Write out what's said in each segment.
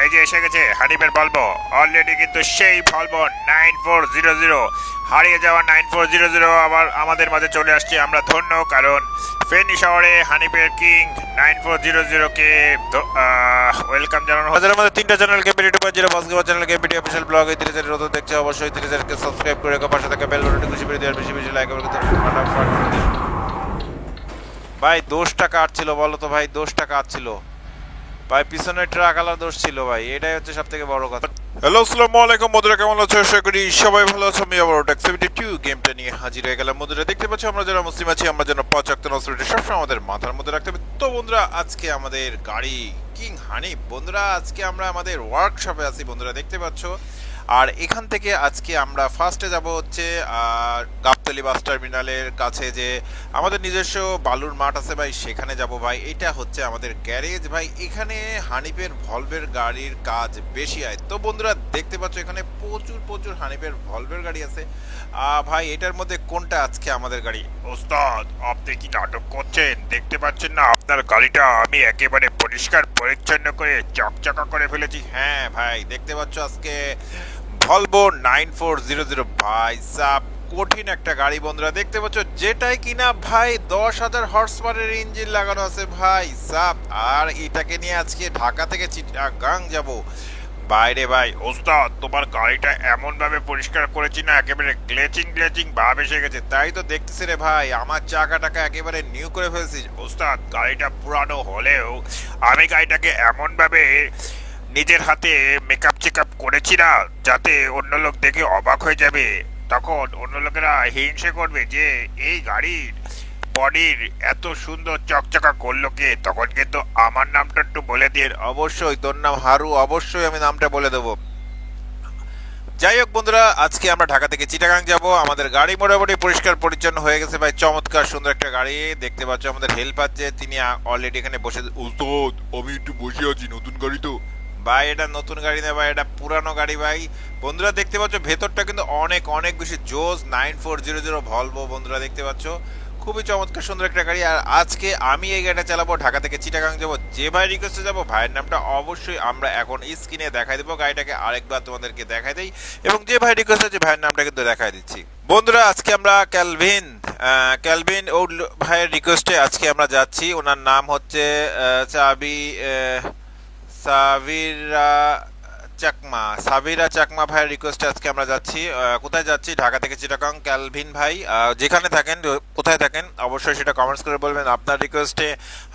এই যে এসে গেছে হানিফের ভলভো। অলরেডি কিন্তু সেই ভলভো 9400 হারিয়ে যাওয়া 9400 আবার আমাদের মাঝে চলে আসছে। আমরা ধন্য, কারণ ফেনী শহরে হানিফের কিং 9400 কে ওয়েলকাম জানানো। আমাদের মধ্যে তিনটা চ্যানেল কে video point zero basketball channel কে ভিডিও অফিশিয়াল ব্লগ এই তিন চ্যানেল নতুন দেখছে অবশ্যই তিন চ্যানেলকে সাবস্ক্রাইব করে রাখো, পাশে থাকা বেল বাটনটি খুশি করে দেওয়ার বেশি বেশি লাইক করে দিন। ভাই দোষটা কার ছিল বলো তো ভাই, দোষটা কার ছিল ভাই? পিছনের ট্রাক আলার দোষ ছিল ভাই, এটাই হচ্ছে সবথেকে বড় কথা। হ্যালো আসসালামু আলাইকুম বন্ধুরা, কেমন আছো? আশা করি সবাই ভালো আছো। আমি আবার টেক 72 গেমটা নিয়ে হাজির হয়ে গেলাম বন্ধুরা। দেখতে পাচ্ছ আমরা যারা মুসলিম আছি আমরা যেন 5 ওয়াক্ত নামাজ সবসময় আমাদের মাথার মধ্যে রাখতে হবে। তো বন্ধুরা আজকে আমাদের গাড়ি কিং হানিফ বন্ধুরা, আজকে আমরা আমাদের ওয়ার্কশপে আছি বন্ধুরা, দেখতে পাচ্ছ। আর এখান থেকে আজকে আমরা ফার্স্টে যাব হচ্ছে গাবতলী বাস টার্মিনালের কাছে যে আমাদের নিজস্ব বালুর মাঠ আছে ভাই, সেখানে যাব ভাই। এটা হচ্ছে আমাদের গ্যারেজ ভাই, এখানে হানিফের ভলভের গাড়ির কাজ বেশি হয়। তো বন্ধুরা দেখতে পাচ্ছ এখানে প্রচুর প্রচুর হানিফের ভলভের গাড়ি আছে। ভাই এটার মধ্যে কোনটা আজকে আমাদের গাড়ি? ওস্তাদ আপনি কি নাটক করছেন? দেখতে পাচ্ছেন না আপনার গাড়িটা আমি একেবারে পরিষ্কার পরিচ্ছন্ন করে চকচকা করে ফেলেছি। হ্যাঁ ভাই দেখতে পাচ্ছ আজকে ভলভো 9400 ভাই সাব কঠিন একটা গাড়ি বন্ধুরা, দেখতে পাচ্ছ, যেটাই কিনা ভাই 10,000 হর্স পাওয়ারের ইঞ্জিন লাগানো আছে ভাই সাব। আর এটাকে নিয়ে আজকে ঢাকা থেকে চিটাগাং যাব বাইরে ভাই। ওস্তাদ তোমার গাড়িটা এমন ভাবে পরিষ্কার করেছি না, একেবারে গ্লেচিং ভাব এসে গেছে, তাই তো দেখতেছি রে ভাই। আমার চাকাটাকে একেবারে নিউ করে ফেলছি ওস্তাদ। গাড়িটা পুরানো হলেও আমি গাড়িটাকে এমন ভাবে নিজের হাতে মেকআপ চেকআপ করেছি না, যাতে অন্য লোক দেখে অবাক হয়ে যাবে। তখন অন্য লোকেরা হিংসে করবে যে এই গাড়ির বডির এত সুন্দর চকচকা করলো কে। তখন কিন্তু আমার নামটা একটু বলে দিয়ে। অবশ্যই তোর নাম হারু, অবশ্যই আমি নামটা বলে দেবো। যাই হোক বন্ধুরা আজকে আমরা ঢাকা থেকে চিটাগাং যাব। আমাদের গাড়ি মোটামুটি পরিষ্কার পরিচ্ছন্ন হয়ে গেছে ভাই, চমৎকার সুন্দর একটা গাড়ি। দেখতে পাচ্ছ আমাদের হেল্পার যে তিনি অলরেডি এখানে বসে। ওস্তাদ আমি একটু বসে আছি, নতুন গাড়ি তো ভাই। এটা নতুন গাড়ি না ভাই, এটা পুরানো গাড়ি ভাই। বন্ধুরা দেখতে পাচ্ছ ভেতরটা কিন্তু অনেক অনেক বেশি জোস 9400 ভলভো বন্ধুরা, দেখতে পাচ্ছ খুবই চমৎকার সুন্দর একটা গাড়ি। আর আজকে আমি এই গাড়িটা চালাবো, ঢাকা থেকে চিটাগাং যাবো। যে ভাই রিকোয়েস্টে যাবো ভাইয়ের নামটা অবশ্যই আমরা এখন স্ক্রিনে দেখাই দেবো। গাড়িটাকে আরেকবার তোমাদেরকে দেখাই দেই, এবং যে ভাই রিকোয়েস্ট আছে ভাইয়ের নামটা কিন্তু দেখাই দিচ্ছি বন্ধুরা। আজকে আমরা ক্যালভিন ও ভাইয়ের রিকোয়েস্টে আজকে আমরা যাচ্ছি। ওনার নাম হচ্ছে সাবিরা চাকমা ভাইয়ের রিকোয়েস্টে আজকে আমরা যাচ্ছি। কোথায় যাচ্ছি? ঢাকা থেকে চিটাগাং। ক্যালভিন ভাই যেখানে থাকেন, কোথায় থাকেন অবশ্যই সেটা কমেন্টস করে বলবেন। আপনার রিকোয়েস্টে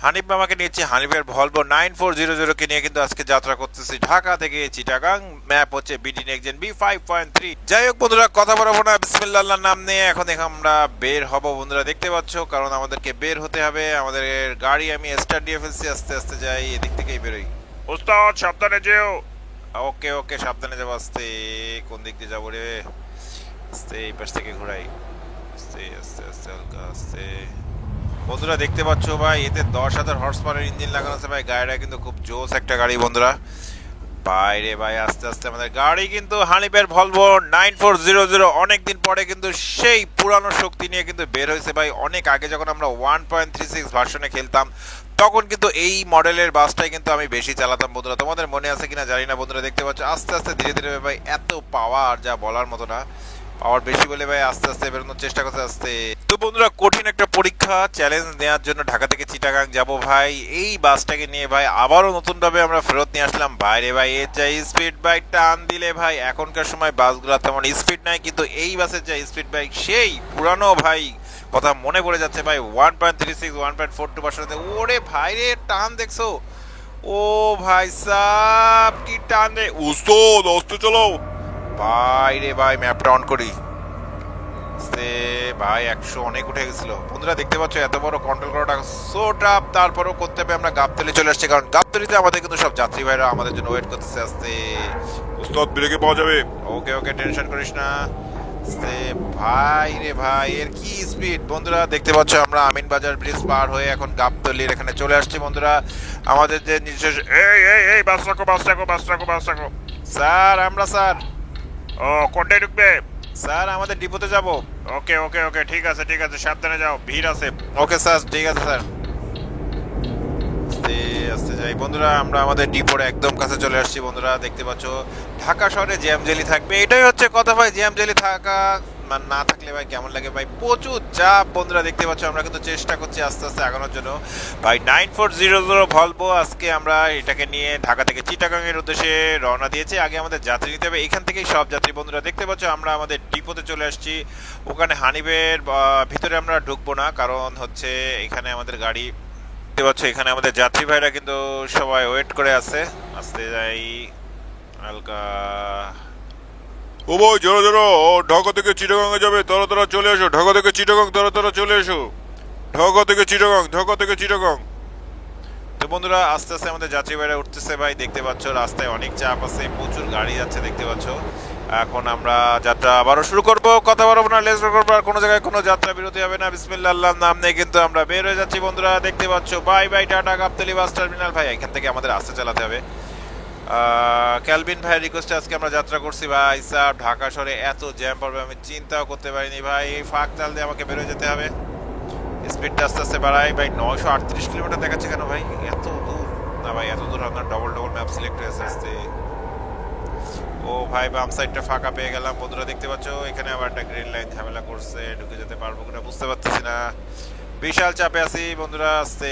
হানিফ মামাকে নিয়েছি, হানিফের ভলভো 9400 কে নিয়ে কিন্তু আজকে যাত্রা করতেছি ঢাকা থেকে চিটাগাং। ম্যাপ হচ্ছে বিডি নেক্সট বি 5.3। যাই হোক বন্ধুরা কথা বলবো না, বিসমিল্লাহর নাম নিয়ে এখন আমরা বের হব বন্ধুরা, দেখতে পাচ্ছ, কারণ আমাদেরকে বের হতে হবে। আমাদের গাড়ি আমি স্টার্ট দিয়ে ফেলছি, আস্তে আস্তে যাই, এদিক থেকেই বেরোই। ওস্তাদ সাবধানে যেও। ওকে ওকে সাবধানে যাবো। আস্তে, কোন দিক দিয়ে যাবো রে? আস্তে, এই পাশ থেকে ঘোরাই। আস্তে আস্তে আস্তে হালকা আস্তে। বন্ধুরা দেখতে পাচ্ছ ভাই এতে 10,000 হর্স পাওয়ারের ইঞ্জিন লাগানো আছে ভাই। গাড়িটা কিন্তু খুব জোস একটা গাড়ি বন্ধুরা। বাইরে ভাই আস্তে আস্তে আমাদের গাড়ি কিন্তু হানিফের ভলভো 9400 অনেকদিন পরে কিন্তু সেই পুরানো শক্তি নিয়ে কিন্তু বের হয়েছে ভাই। অনেক আগে যখন আমরা 1.36 ভার্সনে খেলতাম তখন কিন্তু এই মডেলের বাসটাই কিন্তু আমি বেশি চালাতাম বন্ধুরা। তোমাদের মনে আছে কিনা জানি না বন্ধুরা। দেখতে পাচ্ছ আস্তে আস্তে ধীরে ধীরে ভাই, এত পাওয়ার যা বলার মতো না। পাওয়ার বেশি বলে ভাই আস্তে আস্তে বেরোনোর চেষ্টা করতে আসতে। তো বন্ধুরা কঠিন একটা পরীক্ষা চ্যালেঞ্জ নেওয়ার জন্য ঢাকা থেকে চিটাগাং যাব ভাই। এই বাসটাকে নিয়ে ভাই আবারও নতুনভাবে আমরা ফেরত নিয়ে আসলাম বাইরে ভাই। এর যা স্পিড বাইক টান দিলে ভাই, এখনকার সময় বাসগুলো তেমন স্পিড নাই, কিন্তু এই বাসের যা স্পিড বাইক সেই পুরানো ভাই কথা মনে পড়ে যাচ্ছে ভাই। 1.36 1.42 ভার্সনে ওরে ভাই রে টান দেখছো? ও ভাই সাব কি টান রে। উস্তাদ অস্তে চলো ভাই রে ভাই, ম্যাপটা অন করি। ভাই 100 অনেক উঠে গেছিল বন্ধুরা, দেখতে পাচ্ছ এত বড় কন্ট্রোল করাটা সো টাফ। তারপরেও করতে হবে। আমরা গাবতলী চলে আসছি, কারণ গাবতলীতে আমাদের কিন্তু সব যাত্রী ভাইরা আমাদের জন্য ওয়েট করতেছে। আসতে উস্তাদ ব্রেকে পাওয়া যাবে। ওকে ওকে টেনশন করিস না। ভাই রে ভাই এর কি স্পিড বন্ধুরা, দেখতে পাচ্ছ আমরা আমিন বাজার ব্রিজ পার হয়ে এখন গাবতলীর এখানে চলে আসছি বন্ধুরা। আমাদের যে নিজস্ব এই বাস রাখো। স্যার আমরা স্যার ও কোনটায় ঢুকবে? স্যার আমাদের ডিপোতে যাব। ওকে ওকে ওকে ঠিক আছে সাবধানে যাও, ভিড় আছে। ওকে স্যার ঠিক আছে স্যার। আস্তে আস্তে যাই বন্ধুরা, আমরা আমাদের ডিপোর একদম কাছে চলে আসছি বন্ধুরা। দেখতে পাচ্ছ ঢাকা শহরে জ্যাম জেলি থাকবে, এটাই হচ্ছে কথা ভাই। জ্যাম জেলি থাকা মানে না থাকলে ভাই কেমন লাগে ভাই, প্রচুর চাপ বন্ধুরা। দেখতে পাচ্ছ আমরা কিন্তু চেষ্টা করছি আস্তে আস্তে আগানোর জন্য ভাই। 9400 ভলভো আজকে আমরা এটাকে নিয়ে ঢাকা থেকে চিটাগাং এর উদ্দেশ্যে রওনা দিয়েছি। আগে আমাদের যাত্রী নিতে হবে, এখান থেকেই সব যাত্রী বন্ধুরা। দেখতে পাচ্ছ আমরা আমাদের ডিপোতে চলে আসছি। ওখানে হানিফের ভিতরে আমরা ঢুকবো না, কারণ হচ্ছে এখানে আমাদের গাড়ি, দেখতে পাচ্ছ এখানে আমাদের যাত্রী ভাইরা কিন্তু সবাই ওয়েট করে আছে। আসতে যাই হালকা। ও ভাই জোরো জোরো, ঢাকা থেকে চিটাগাং এ যাবে, তারা তারা চলে এসো। ঢাকা থেকে চিটাগাং, তারা তারা চলে এসো। ঢাকা থেকে চিটাগাং, ঢাকা থেকে চিটাগাং। তো বন্ধুরা আস্তে আস্তে আমাদের যাত্রী ভাইরা উঠতেছে ভাই। দেখতে পাচ্ছ রাস্তায় অনেক চাপ আছে, প্রচুর গাড়ি যাচ্ছে দেখতে পাচ্ছ। এখন আমরা যাত্রা আবারও শুরু করব, কথা বলবো না, লেজ করবো। আর কোনো জায়গায় কোনো যাত্রা বিরতি হবে না। বিসমিল্লাহ আল্লাহর নাম নেই কিন্তু আমরা বের হয়ে যাচ্ছি বন্ধুরা। দেখতে পাচ্ছ bye bye tata Gabtoli bus terminal. ভাই এখান থেকে আমাদের আস্তে চালাতে হবে। ক্যালভিন ভাই রিকোয়েস্টে আজকে আমরা যাত্রা করছি ভাই। স্যার ঢাকা শহরে এত জ্যাম পড়বে আমি চিন্তাও করতে পারিনি ভাই। এই ফাঁক চাল দিয়ে আমাকে বেরোয় যেতে হবে। স্পিডটা আস্তে আস্তে বাড়াই ভাই। 938 কিলোমিটার দেখাচ্ছে কেন ভাই, এত দূর না ভাই, এত দূর আপনার ডবল ডবল ম্যাপ সিলেক্ট হয়েছে আসতে। ও ভাই বাম সাইডটা ফাঁকা পেয়ে গেলাম বন্ধুরা। দেখতে পাচ্ছ এখানে আবার একটা গ্রিন লাইন ঝামেলা করছে, ঢুকে যেতে পারবো কিনা বুঝতে পারতেছি না। বিশাল চাপে আছি বন্ধুরা। আস্তে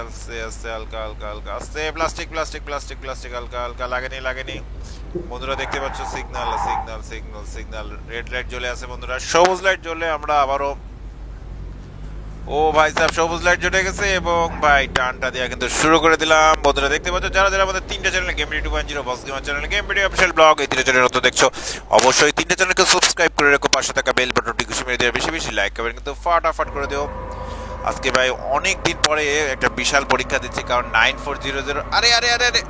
আস্তে আস্তে হালকা হালকা হালকা আস্তে। প্লাস্টিক প্লাস্টিক প্লাস্টিক প্লাস্টিক হালকা হালকা, লাগেনি লাগেনি বন্ধুরা। দেখতে পাচ্ছ signal signal signal signal, red light জ্বলে আছে বন্ধুরা। সবুজ লাইট জ্বলে আমরা আবারও, ও ভাই সাহেব সবুজ লাইট জ্বলে গেছে এবং ভাই টানটা দেওয়া কিন্তু শুরু করে দিলাম বন্ধুরা। দেখতে পাচ্ছ যারা যারা আমাদের তিনটা channel, game video 2.0, box gamer channel, game video official blog, এই তিনটা চ্যানেল নতুন দেখছো অবশ্যই তিনটা চ্যানেলকে সাবস্ক্রাইব করে রেখো, পাশে থাকা বেল বাটনটি ঘুষি মেরে দিয়ে বেশি বেশি লাইক করবেন কিন্তু ফাটাফাট করে দিও। আজকে ভাই অনেক দিন পরে একটা বিশাল পরীক্ষা দিচ্ছি, কারণ 9400, আরে আরে আরে আরে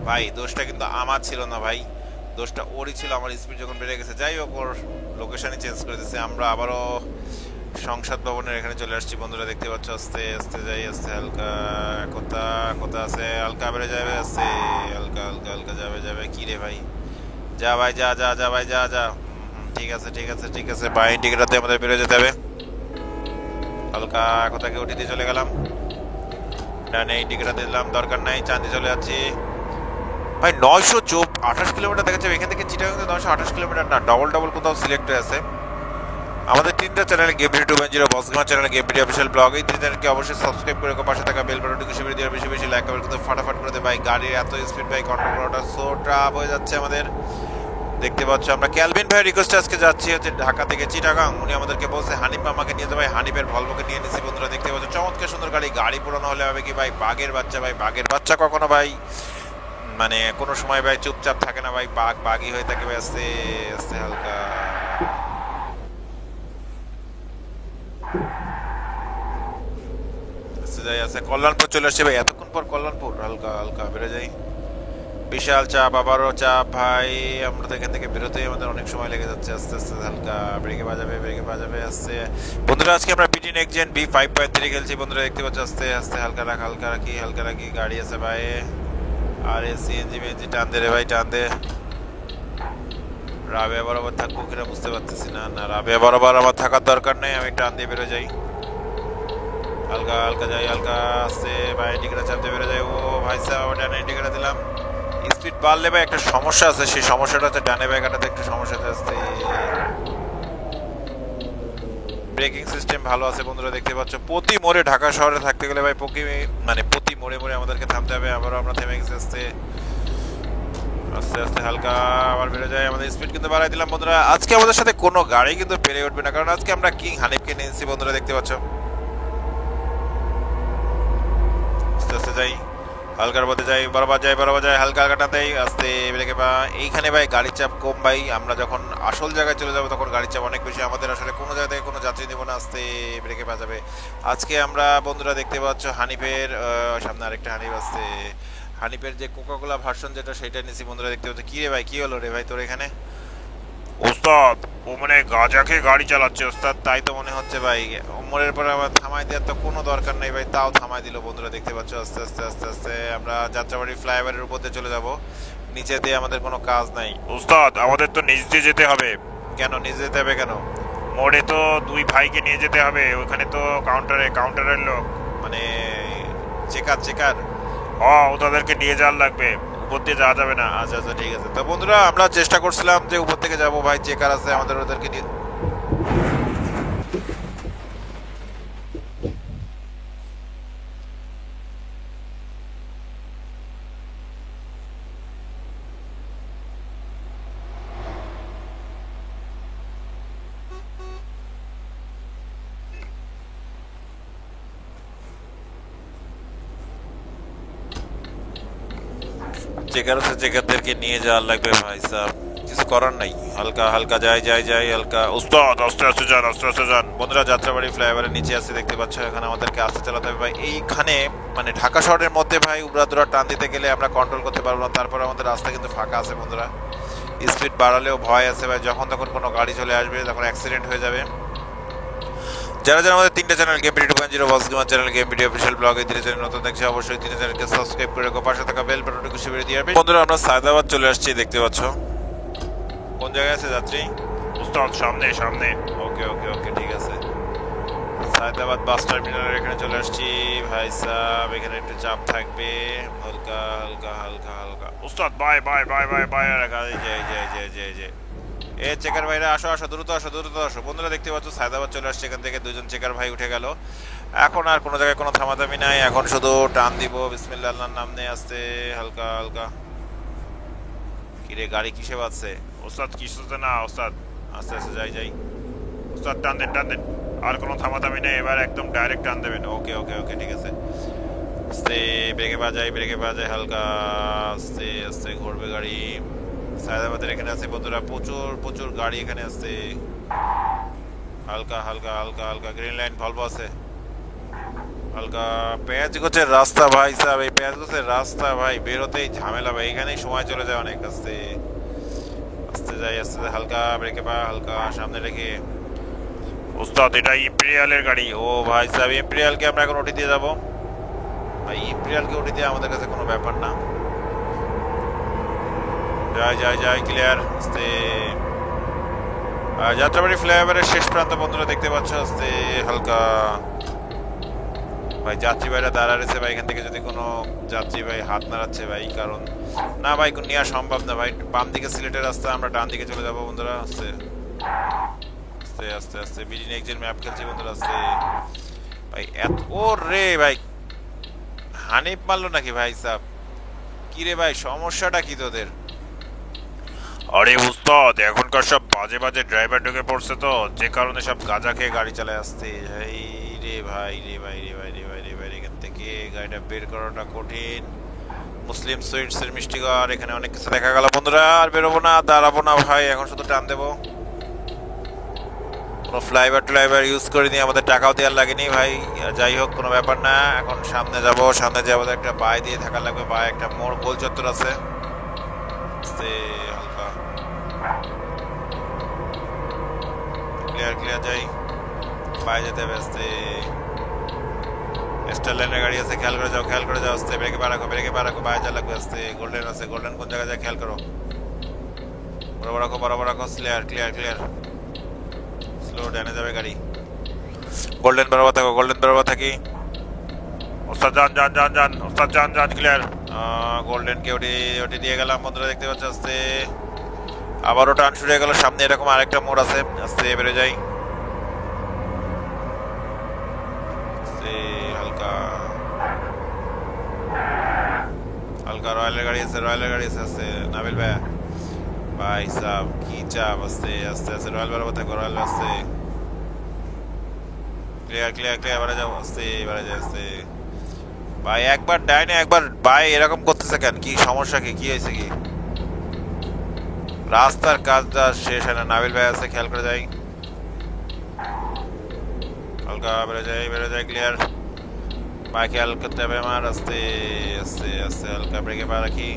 ভাই দোষটা কিন্তু আমার ছিল না ভাই, দোষটা ওরই ছিল। আমার স্পিড যখন বেড়ে গেছে, যাই হোক ওর লোকেশনই চেঞ্জ করে দিচ্ছে। আমরা আবারও সংসদ ভবনের এখানে চলে আসছি বন্ধুরা। দেখতে পাচ্ছ আস্তে আস্তে যাই, আস্তে হালকা। কোথা কোথা আছে, হালকা বেড়ে যাবে আস্তে, হালকা হালকা হালকা যাবে যাবে। কি রে ভাই, যা ভাই যা যা যা ভাই যা যা। ঠিক আছে ঠিক আছে ঠিক আছে, বাই টিকিটাতে আমাদের বেরোয় যেতে হবে। হালকা কোথাকে উঠে দিয়ে চলে গেলাম, ডানে এই টিকিটাতে দিলাম, দরকার নাই, চাঁদি চলে যাচ্ছি ভাই। 928 কিলোমিটার দেখাচ্ছে এখান থেকে চিটাগাং। 928 কিলোমিটার না, ডবল ডবল কোথাও সিলেক্ট হয়ে আছে। আমাদের তিনটা চ্যানেলে, গেম ভিডিও 2.0, বক্স গেমার চ্যানেলে, গেম ভিডিও অফিশিয়াল ব্লগ, এই তিন চ্যানেলকে অবশ্যই সাবস্ক্রাইব করে রেখো, পাশে থাকা বেল বাটনটি ঘুষে মেরে দিয়ে বেশি বেশি লাইক করবে কিন্তু ফাটাফাট করে দে ভাই। গাড়ির এত স্পিড ভাই, কন্ট্রোল করাটা সো ট্রাপ হয়ে যাচ্ছে আমাদের। দেখতে পাচ্ছ আমরা ক্যালভিন ভাই রিকোয়েস্টে আজকে যাচ্ছি হচ্ছে ঢাকা থেকে চিটাগাং। উনি আমাদেরকে বলছে হানিফ আমাকে নিয়ে যেতে ভাই। হানিফের ভলভোকে নিয়ে নিছি বন্ধুরা। দেখতে পাচ্ছ চমৎকার সুন্দর গাড়ি। গাড়ি পুরানো হলে হবে কি ভাই, বাঘের বাচ্চা ভাই। বাঘের বাচ্চা কখনো ভাই মানে কোনো সময় ভাই চুপচাপ থাকে না ভাই, বাঘ বাঘই হয়ে থাকে ভাই। আস্তে আস্তে হালকা যাই আছে। কল্যাণপুর চলে আসছে ভাই, এতক্ষণ পর কল্যাণপুর। হালকা হালকা বেড়ে যাই। বিশাল চাপ, আবারও চাপ ভাই। আমরা তো এখান থেকে বেরোতেই আমাদের অনেক সময় লেগে যাচ্ছে। আস্তে আস্তে হালকা ব্রেকে বাজাবে, ব্রেকে বাজাবে আস্তে বন্ধুরা। আজকে আমরা বিটি নেক্সট জেন B5.3 খেলছি বন্ধুরা। দেখতে পাচ্ছ আস্তে আস্তে হালকা রাখ, হালকা রাখি, হালকা রাখি। গাড়ি আছে ভাই, আর সিএনজি মেনজি টান দে রে ভাই, টান দে। রাবেয়া বরাবর থাকবো কিনা বুঝতে পারতেছি না। না রাবেয়া বরাবর আমার থাকার দরকার নেই, আমি টান দিয়ে বেরো যাই। হালকা হালকা যাই, হালকা আস্তে ভাই। টিকিটা চাপতে বেরো যাই। ও ভাই সাহেব ডানে টিকিটা দিলাম। স্পিড বাড়লে ভাই একটা সমস্যা আছে, সেই সমস্যাটা হচ্ছে ডানে ব্যাগাটাতে একটু সমস্যা আছে। ব্রেকিং সিস্টেম ভালো আছে বন্ধুরা। দেখতে পাচ্ছ প্রতি মোড়ে, ঢাকা শহরে থাকতে গেলে ভাই প্রতি মোড়ে মোড়ে আমাদেরকে থামতে হবে। আবারও আমরা থেমে গেছি আস্তে আস্তে আস্তে হালকা আবার বেড়ে যায়। আমাদের স্পিড কিন্তু বাড়াই দিলাম বন্ধুরা। আজকে আমাদের সাথে কোনো গাড়ি কিন্তু পেরে উঠবে না, কারণ আজকে আমরা কিং হানিফকে নিয়েছি বন্ধুরা। দেখতে পাচ্ছ আস্তে আস্তে যাই, হালকার মধ্যে যাই, বরাবর যাই, বরাবর যাই, হালকা হালকা টানতেই আস্তে ব্রেকে বা। এইখানে ভাই গাড়ির চাপ কম ভাই। আমরা যখন আসল জায়গায় চলে যাবো তখন গাড়ির চাপ অনেক বেশি। আমাদের আসলে কোনো জায়গা থেকে কোনো যাত্রী নেবো না, আস্তে ব্রেকে পা যাবে। আজকে আমরা বন্ধুরা দেখতে পাচ্ছ হানিফের সামনে আরেকটা হানিফ আসছে। হানিফের যে কোকাকোলা ভার্সন যেটা, সেটা নিয়েছি বন্ধুরা। দেখতে পাচ্ছ। কি রে ভাই, কি হলো রে ভাই তোর এখানে? ওস্তাদ ও মানে গাঁজা খেয়ে গাড়ি চালাচ্ছে ওস্তাদ, তাই তো মনে হচ্ছে ভাই। মোড়ের পরে আবার থামাই দেওয়ার তো কোনো দরকার নেই ভাই, তাও থামাই দিল বন্ধুরা। দেখতে পাচ্ছ আস্তে আস্তে আস্তে আস্তে আমরা যাত্রাবাড়ি ফ্লাইওভারের উপর দিয়ে চলে যাব। নিচে দিয়ে আমাদের কোনো কাজ নাই ওস্তাদ, আমাদের তো নিচ দিয়ে যেতে হবে। কেন নিচে যেতে হবে কেন? মোড়ে তো দুই ভাইকে নিয়ে যেতে হবে, ওখানে তো কাউন্টারের লোক, মানে চেকার। ওদেরকে নিয়ে যাওয়ার লাগবে, উপর দিয়ে যাওয়া যাবে না। আচ্ছা আচ্ছা ঠিক আছে। তো বন্ধুরা আমরা চেষ্টা করছিলাম যে উপর থেকে যাবো ভাই, চেকার আছে আমাদের, ওদেরকে নিয়ে। চেকারদেরকে নিয়ে যাওয়ার লাগবে ভাই সাহেব, কিছু করার নাই। হালকা হালকা যাই হালকা। উস্তাদ আস্তে আস্তে যান। বন্ধুরা যাত্রাবাড়ি ফ্লাইওভারের নিচে আছে, দেখতে পাচ্ছ। এখানে আমাদেরকে আস্তে চালাতে হবে ভাই। এইখানে মানে ঢাকা শহরের মধ্যে ভাই উড়াদুরা টান দিতে গেলে আমরা কন্ট্রোল করতে পারবো না। তারপর আমাদের রাস্তা কিন্তু ফাঁকা আছে বন্ধুরা, স্পিড বাড়ালেও ভয় আছে ভাই, যখন তখন কোনো গাড়ি চলে আসবে, তখন অ্যাক্সিডেন্ট হয়ে যাবে। যারা আমাদের তিনটা channel game video 2.0 boss gamer channel, game video official ব্লগে ধীরে ধীরে নতুন দেখছে, অবশ্যই তিনটা চ্যানেলকে সাবস্ক্রাইব করে রাখো, পাশে থাকা বেল বাটনটি খুশি করে দিয়ে রাখবে। বন্ধুরা আমরা সায়দাবাদ চলে আসছি, দেখতে পাচ্ছ। কোন জায়গায় আছে যাত্রী? উস্তাদ সামনে। ওকে ঠিক আছে। সায়দাবাদ বাস টার্মিনালের এখানে চলে আসছি ভাই সাহেব, এখানে একটু চাপ থাকবে, হালকা উস্তাদ বাই রাখা যাই। এ চেকার ভাইরা আসো, দ্রুত আসো। বন্ধুরা দেখতে পাচ্ছ সায়দাবাদ চলে আসছে, এখান থেকে দুজন চেকার ভাই উঠে গেল। এখন আর কোনো জায়গায় কোনো থামাথামি নাই, এখন শুধু টান দিব। বিসমিল্লাহ আল্লাহর নাম নিয়ে আসতে হালকা। কিরে গাড়ি কিসে বাজছে? ওস্তাদ কিসে না ওস্তাদ, আস্তে যাই। ওস্তাদ টান দেন, আর কোনো থামাথামি নেই, এবার একদম ডাইরেক্ট টান দেবেন। ওকে ঠিক আছে। আস্তে ব্রেকে বাজাই হালকা, আস্তে ঘুরবে গাড়ি। সায়দাবাদের এখানে আছে বন্ধুরা, প্রচুর গাড়ি এখানে আছে। হালকা গ্রিন লাইন ভলভো আছে। হালকা পেঁয়াজ গোছের রাস্তা ভাই সাহেব, এই পেঁয়াজ গোছের রাস্তা ভাই বেরোতেই ঝামেলা ভাই, এখানেই সময় চলে যায় অনেক। আস্তে যাই হালকা ব্রেকে হালকা সামনে রেখে। উস্তাদ এটা ইম্পেরিয়ালের গাড়ি। ও ভাই সাহেব ইম্পেরিয়ালকে আমরা এখন উঠে দিয়ে যাবো ভাই, ইম্পেরিয়ালকে উঠে দিয়ে আমাদের কাছে কোনো ব্যাপার না। যাই ক্লিয়ার। আস্তে যাত্রাবাড়ি ফ্লাইওভারের শেষ প্রান্ত বন্ধুরা দেখতে পাচ্ছ, আস্তে হালকা। ভাই যাত্রী ভাইরা দাঁড়া রয়েছে ভাই, এখান থেকে যদি কোনো যাত্রী ভাই হাত নাড়াচ্ছে ভাই, কারণ না ভাই নেওয়া সম্ভব না ভাই। বাম দিকে সিলেটের রাস্তা, আমরা ডান দিকে চলে যাবো বন্ধুরা। আস্তে বিডি নেক্সট ম্যাপ খেলছি বন্ধুরা। আস্তে ভাই ও রে ভাই, হানিফ মারলো নাকি ভাই সাহেব? কি রে ভাই সমস্যাটা কি তোদের? আরে উস্তাদ এখনকার সব বাজে ড্রাইভার ঢুকে পড়ছে, তো যে কারণে সব গাঁজা খেয়ে গাড়ি চালায় আসতে। রে ভাই এখান থেকে গাড়িটা বের করাটা কঠিন। মুসলিম সুইটসের মিষ্টিঘর, এখানে অনেক কিছু দেখা গেল বন্ধুরা। আর বেরোবো না, দাঁড়াবো না ভাই, এখন শুধু টান দেবো। কোনো ফ্লাইওভার ইউজ করে নিয়ে আমাদের টাকাও দেওয়ার লাগেনি ভাই। যাই হোক কোনো ব্যাপার না, এখন সামনে যাবো আমাদের একটা বাই দিয়ে থাকা লাগবে। বাই একটা মোড় গোল চত্বর আছে। হালকা ক্লিয়ার যাই, বাই যেতে হবে। স্টার লাইনের গাড়ি আছে, খেয়াল করে যাও। আস্তে ব্রেকে পা রাখো, বাই যা লাগবে। আস্তে গোল্ডেন আছে, গোল্ডেন কোন জায়গায় যায় খেয়াল করো। বরাবর রাখো। ক্লিয়ার স্লো ডানে যাবে গাড়ি। গোল্ডেন বরাবর থাকি। ওস্তাদ যান ক্লিয়ার। গোল্ডেনকে ওটি দিয়ে গেলাম বন্ধুরা, দেখতে পাচ্ছ। আস্তে আবারও টান শুরু হয়ে গেল, সামনে এরকম আরেকটা মোড় আছে। আস্তে বেড়ে যাই, হালকা রয়্যালের গাড়ি আছে। আস্তে নাবিল ভাই সাহেব কি চাপ। আস্তে রয়্যাল বরাবর থাকো, রয়্যাল আস্তে ক্লিয়ার বাড়ে যাও। আস্তে ভাই একবার ডাইনে একবার বাই এরকম করতেছে কেন? কি সমস্যা, কি হয়েছে? কি রাস্তার কাজটা শেষ হয় না? নাবিল ভাই আছে, খেয়াল করে যাই। হালকা বেড়ে যায় ক্লিয়ার। বাই খেয়াল করতে হবে আমার। আস্তে হালকা ব্রেকে পা রাখি।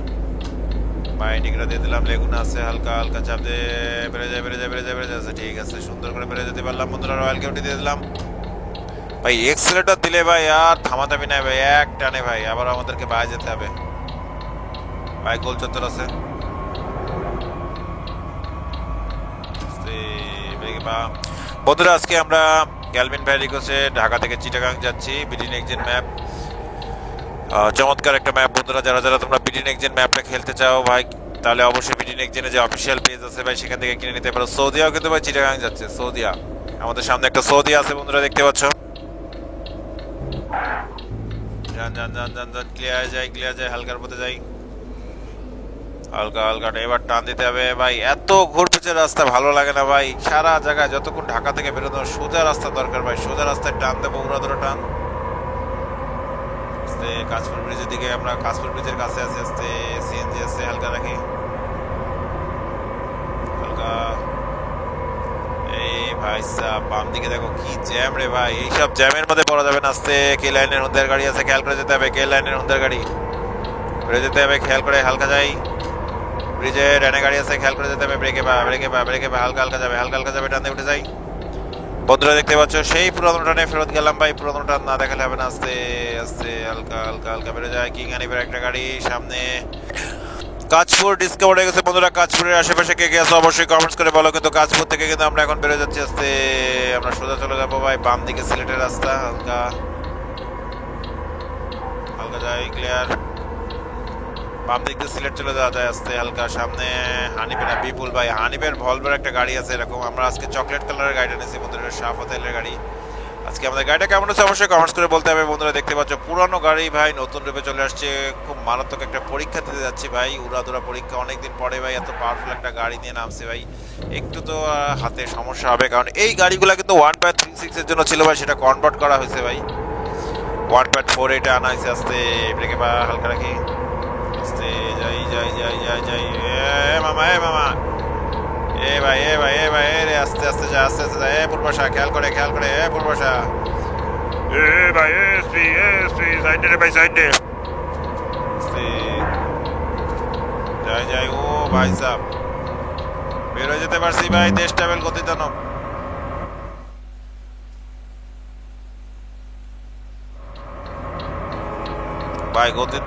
বাই ইন্ডিকেটর দিয়ে দিলাম, লেগুনা আছে। হালকা চাপ দিয়ে বেড়ে যায়। ঠিক আছে, সুন্দর করে বেড়ে যেতে পারলাম বন্ধুরা। রয়্যালকে উঠে দিয়ে দিলাম ভাই। এক্সেলেটর দিলে ভাই আর থামাথামি নাই ভাই, এক টানে ভাই। আবার আমাদেরকে বাই যেতে হবে। বাই গোল চত্বর আছে। বন্ধুরা আজকে আমরা ক্যালভিন ভাই রিকোয়েস্টে ঢাকা থেকে চিটাগাং যাচ্ছি। বিডি নেক্সট ম্যাপ চমৎকার একটা ম্যাপ। বন্ধুরা যারা যারা তোমরা বিডি নেক্সট ম্যাপটা খেলতে চাও ভাই, তাহলে অবশ্যই বিডি নেক্সট যে অফিসিয়াল পেজ আছে ভাই, সেখান থেকে কিনে নিতে পারো। সৌদিয়াও কিন্তু ভাই চিটাগাং যাচ্ছে। সৌদিয়া, আমাদের সামনে একটা সৌদিয়া আছে বন্ধুরা, দেখতে পাচ্ছ। যান যান যান যান যান, ক্লিয়ার যায়, হালকার পথে যাই, হালকা হালকা এবার টান দিতে হবে ভাই। এত ঘুরপিচের রাস্তা ভালো লাগে না ভাই। সারা জায়গায় যতক্ষণ ঢাকা থেকে বেরোনো সোজা রাস্তা দরকার ভাই। সোজা রাস্তায় টান দেবো, উড়া ধরে টান। আস্তে কাশপুর ব্রিজের দিকে, আমরা কাশপুর ব্রিজের কাছে আছি। আস্তে সিএনজি আছে, হালকা রাখি, হালকা। এই ভাই সাহ, বাম দিকে দেখো কি জ্যাম রে ভাই। এইসব জ্যামের মধ্যে পড়া যাবে না। আস্তে কে লাইনের হুন্দার গাড়ি আছে, খেয়াল করে যেতে হবে। কে লাইনের হুন্দার গাড়ি ঘুরে যেতে হবে, খেয়াল করে, হালকা যাই। ব্রিজে ডানে গাড়ি আছে, খেয়াল করে যেতে হবে। ব্রেকে বা হালকা হালকা যাবে, হালকা হালকা যাবে, টানে উঠে যাই। বন্ধুরা দেখতে পাচ্ছ সেই পুরানো টানে ফেরত গেলাম ভাই। পুরানো টান না দেখালে হবে না। আস্তে আস্তে হালকা হালকা হালকা বেড়ে যায়। কিং হানিফের একটা গাড়ি সামনে। কাঁচপুর ডিসকভার হয়ে গেছে বন্ধুরা। কাঁচপুরের আশেপাশে কে কে আছে অবশ্যই কমেন্টস করে বলো। কিন্তু কাঁচপুর থেকে কিন্তু আমরা এখন বেরো যাচ্ছি। আস্তে আমরা সোজা চলে যাবো ভাই। বাম দিকে সিলেটের রাস্তা, হালকা হালকা যাই, ক্লিয়ার। বাম দিক দিয়ে সিলেট চলে যাওয়া যায়। আস্তে হালকা সামনে হানিফের, বিপুল ভাই হানিফের ভলভোর একটা গাড়ি আছে এরকম। আমরা আজকে চকলেট কালারের গাড়িটা নিয়েছি বন্ধুরা, শাহ হোটেলের গাড়ি। আজকে আমাদের গাড়িটা কেমন হচ্ছে অবশ্যই কমেন্টস করে বলতে হবে বন্ধুরা। দেখতে পাচ্ছ পুরানো গাড়ি ভাই, নতুন রূপে চলে আসছে। খুব মারাত্মক একটা পরীক্ষা দিতে যাচ্ছি ভাই, উড়াধুরা পরীক্ষা। অনেকদিন পরে ভাই এত পাওয়ারফুল একটা গাড়ি নিয়ে নামছে ভাই। একটু তো হাতে সমস্যা হবে, কারণ এই গাড়িগুলো কিন্তু 1.36 এর জন্য ছিল ভাই, সেটা কনভার্ট করা হয়েছে ভাই। 1.4 এটা আনা হয়েছে। আস্তে ব্রেকে বা হালকা রাখি, আস্তে যাই যাই যাই যাই যাই। এ মামা, এ মামা, এ ভাই, এ ভাই, এ ভাই, এ রে, আস্তে আস্তে যা, আস্তে আস্তে যা। এ পূর্বাশা, খেয়াল করে, খেয়াল করে। এ পূর্বাশা, এ ভাই, এসপি সাইডে রে ভাই, সাইডে। আস্তে যাই যাই। ও ভাই সাহেব, বের হয়ে যেতে পারছি ভাই। দেশ ট্রাভেল গতিদানব ভাই, গতি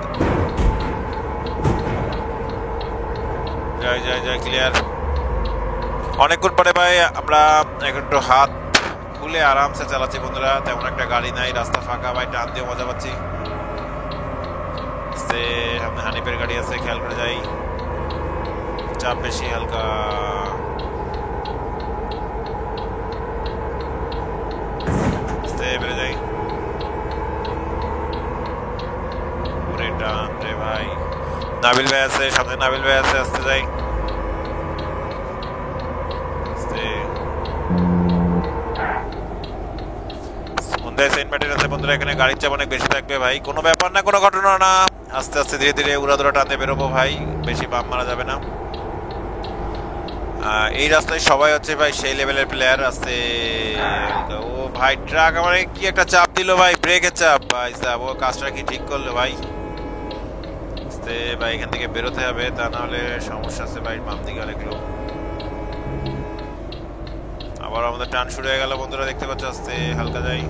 যাই যাই যাই, ক্লিয়ার। অনেকক্ষণ পরে ভাই আমরা একটু হাত খুলে আরামসে চালাচ্ছি বন্ধুরা। তেমন একটা গাড়ি নাই, রাস্তা ফাঁকা ভাই, টান দিয়ে মজা পাচ্ছি। সামনে হানিফের গাড়ি আছে, খেয়াল করে যাই। চাপ বেশি, হালকা বেড়ে যাই। পুরে টান রে ভাই। নাবিল ভাই আছে সামনে, নাবিল ভাই আছে, আসতে যাই। বন্ধুরা এখানে গাড়ির চাপ অনেক বেশি থাকবে ভাই, কোনো ব্যাপার না, কোনো ঘটনা না। আস্তে আস্তে ধীরে ধীরে উড়াধুরা টানতে বেরোবো ভাই, বেশি বাম মারা যাবে না। এই রাস্তায় সবাই হচ্ছে ভাই সেই লেভেলের প্লেয়ার। আস্তে ও ভাই, ট্রাক আমার কি একটা চাপ দিল ভাই, ব্রেকের চাপ ভাই সাহেব। ও কাজটা কি ঠিক করলো ভাই? আস্তে ভাই, এখান থেকে বেরোতে হবে, তা না হলে সমস্যা আছে ভাই। বাম দিকে অনেক লোক। আবার আমাদের টান শুরু হয়ে গেল বন্ধুরা, দেখতে পাচ্ছ। আস্তে হালকা যাই।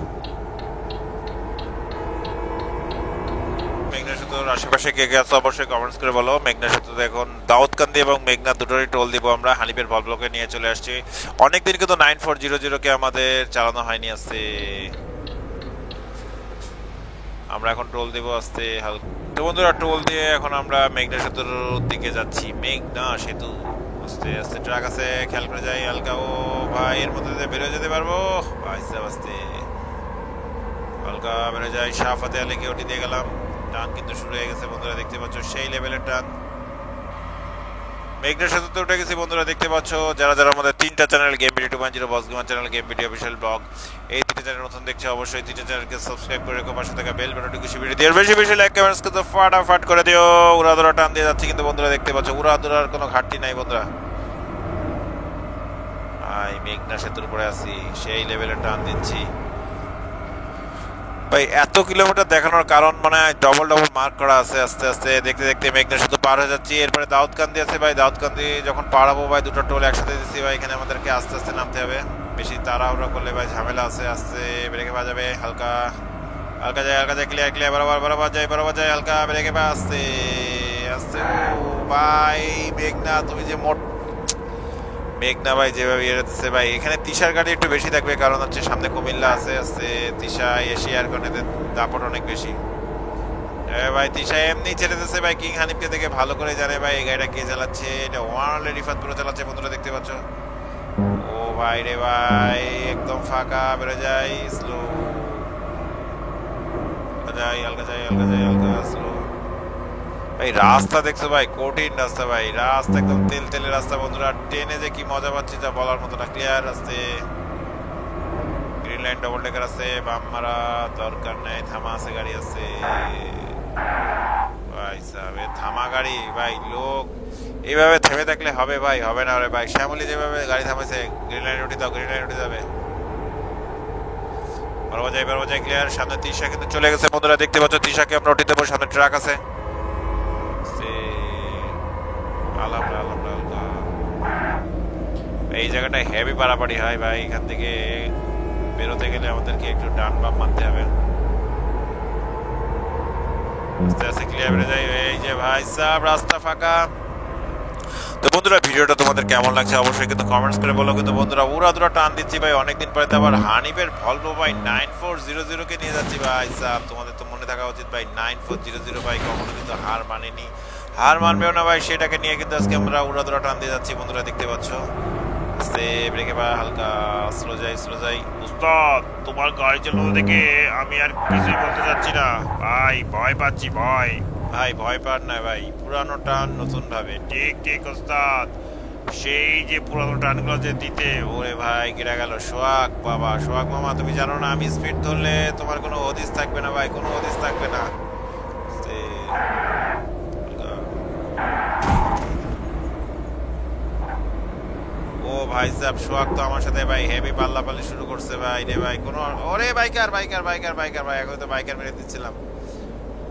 মেঘনা সেতুর আশেপাশে কে কে আছে অবশ্যই কমেন্টস করে বলো। মেঘনা সেতুতে এখন দাউদকান্দি এবং মেঘনা দুটোরই টোল দিব আমরা। হানিফের ভলভোকে নিয়ে চলে আসছি। অনেকদিন কিন্তু 9400 কে আমাদের চালানো হয়নি। আসতে আমরা এখন টোল দিব আস্তে হালকা। তো বন্ধুরা টোল দিয়ে এখন আমরা মেঘনা সেতুর দিকে যাচ্ছি। মেঘনা সেতু, আস্তে আস্তে ট্রাক আছে, খেয়াল করে যাই, হালকা। ও ভাই, এর মধ্যে দিয়ে বেরোয় যেতে পারবো ভাই সাহেব। আস্তে হালকা বেরো যাই। শাহ ফাতে আলীকে ওটি দিয়ে গেলাম। টান কিন্তু শুরু হয়ে গেছে বন্ধুরা, দেখতে পাচ্ছ সেই লেভেলের টান। মেঘনা সেতুতে উঠে গেছি বন্ধুরা, দেখতে পাচ্ছ। যারা যারা আমাদের তিনটা channel, game video 2.0, boss gamer channel, game video official blog, এই তিনটা চ্যানেল নতুন দেখছে অবশ্যই তিনটা চ্যানেলকে সাবস্ক্রাইব করে রেখো। পাশে থাকা বেল বাটনটি খুশি ভিডিও দিয়ে বেশি বেশি লাইক কমেন্টস কিন্তু ফাটাফাট করে দিও। উড়াধুরা টান দিয়ে যাচ্ছি কিন্তু বন্ধুরা, দেখতে পাচ্ছ উড়াধুরার কোনো ঘাটতি নাই বন্ধুরা। মেঘনা সেতুর উপরে আছি, সেই লেভেলের টান দিচ্ছি ভাই। এত কিলোমিটার দেখানোর কারণ মানে ডবল ডবল মার্ক করা আছে। আস্তে আস্তে দেখতে দেখতে মেঘনা শুধু পার হয়ে যাচ্ছি। এরপরে দাউদকান্দি আছে ভাই। দাউদকান্দি যখন পার হবো ভাই, দুটো টোল একসাথে দিচ্ছি ভাই। এখানে আমাদেরকে আস্তে আস্তে নামতে হবে, বেশি তাড়াহুড়া করলে ভাই ঝামেলা আছে। আস্তে ব্রেকে বাজাবে, হালকা হালকা যায়, হালকা যায়, ক্লিয়ার ক্লিয়ার। বরাবর বরাবর যায়, হালকা ব্রেকে বা আস্তে আস্তে। ও ভাই মেঘনা, তুমি যে মোট মেঘনা ভাই যেভাবে ইয়ে দিচ্ছে ভাই, এখানে তিশার গাড়ি একটু বেশি থাকবে, কারণ হচ্ছে সামনে কুমিল্লা আছে, তিশা এশিয়ার কারণে দাপট অনেক বেশি। ভাই তিশা এমনি ছেড়ে দিচ্ছে ভাই, কিং হানিফকে দেখে ভালো করে জানে ভাই এই গাড়িটা কে চালাচ্ছে। এটা ওয়ানলি রিফাত পুরো চালাচ্ছে বন্ধুরা, দেখতে পাচ্ছ। ও ভাই রে ভাই, একদম ফাঁকা, বেরো যাই, স্লো যাই, হালকা যাই, হালকা যাই, হালকা স্লো। ভাই রাস্তা দেখছো ভাই, কঠিন রাস্তা ভাই, রাস্তা একদম তেল তেলের রাস্তা বন্ধুরা, ট্রেনে যে কি মজা পাচ্ছি যা বলার মতো না। ক্লিয়ার রাস্তে, গ্রিন লাইন ডবল ডেকার আছে, বাম মারা দরকার নেই, থামা আছে গাড়ি আছে ভাই সাহেব, থামা গাড়ি ভাই, লোক এইভাবে থেমে থাকলে হবে ভাই, হবে না রে ভাই। শ্যামলি যেভাবে গাড়ি থামাইছে, গ্রিন লাইন উঠে দাও, গ্রিন লাইন উঠে যাবে, বারো বাজাই ক্লিয়ার। সামনে তিশা কিন্তু চলে গেছে বন্ধুরা, দেখতে পাচ্ছ তিশাকে আমরা উঠে দেবো, সামনে ট্রাক আছে। এই জায়গাটা হেভি পারাপাড়ি হয় ভাই, এখান থেকে বেরোতে গেলে আমাদেরকে একটু ডান বাম মারতে হবে। আস্তে আস্তে ক্লিয়ার বেড়ে যায়, এই যে ভাই সাহেব রাস্তা ফাঁকা। তো বন্ধুরা ভিডিওটা তোমাদের কেমন লাগছে অবশ্যই কিন্তু কমেন্টস করে বলো। কিন্তু বন্ধুরা উড়াদুরা টান দিচ্ছি ভাই, অনেকদিন পরে তো আবার হানিফের ভলভো ভাই 9400 কে নিয়ে যাচ্ছি ভাই সাহেব। তোমাদের তো মনে থাকা উচিত ভাই 9400 ভাই কখনো কিন্তু হার মানেনি, হার মানবেও না ভাই, সেটাকে নিয়ে কিন্তু আজকে আমরা উড়াদুরা টান দিয়ে যাচ্ছি বন্ধুরা, দেখতে পাচ্ছ। আস্তে ব্রেকে বা হালকা স্লো যাই, স্লো যাই। উস্তাদ তোমার গাড়ি চালানো দেখে আমি আর কিছুই বলতে চাচ্ছি না ভাই, ভয় পাচ্ছি ভয়। ভাই ভয় পান না ভাই, পুরানো টান নতুন ভাবে। ঠিক ঠিক ওস্তাদ, সেই যে পুরানো টানগুলো যে দিতে, ওরে ভাই কেটে গেল। সোহাগ বাবা, সোহাগ মামা তুমি জানো না আমি স্পিড ধরলে তোমার কোনো হদিস থাকবে না ভাই, কোনো হদিস থাকবে না। ও ভাই সাহেব সোহাগ তো আমার সাথে ভাই হেভি পাল্লাপাল্লি শুরু করছে ভাই রে ভাই, কোনো ওরে বাইকার বাইকার বাইকার বাইকার ভাই, এখন তো বাইকার মেরে দিচ্ছিলাম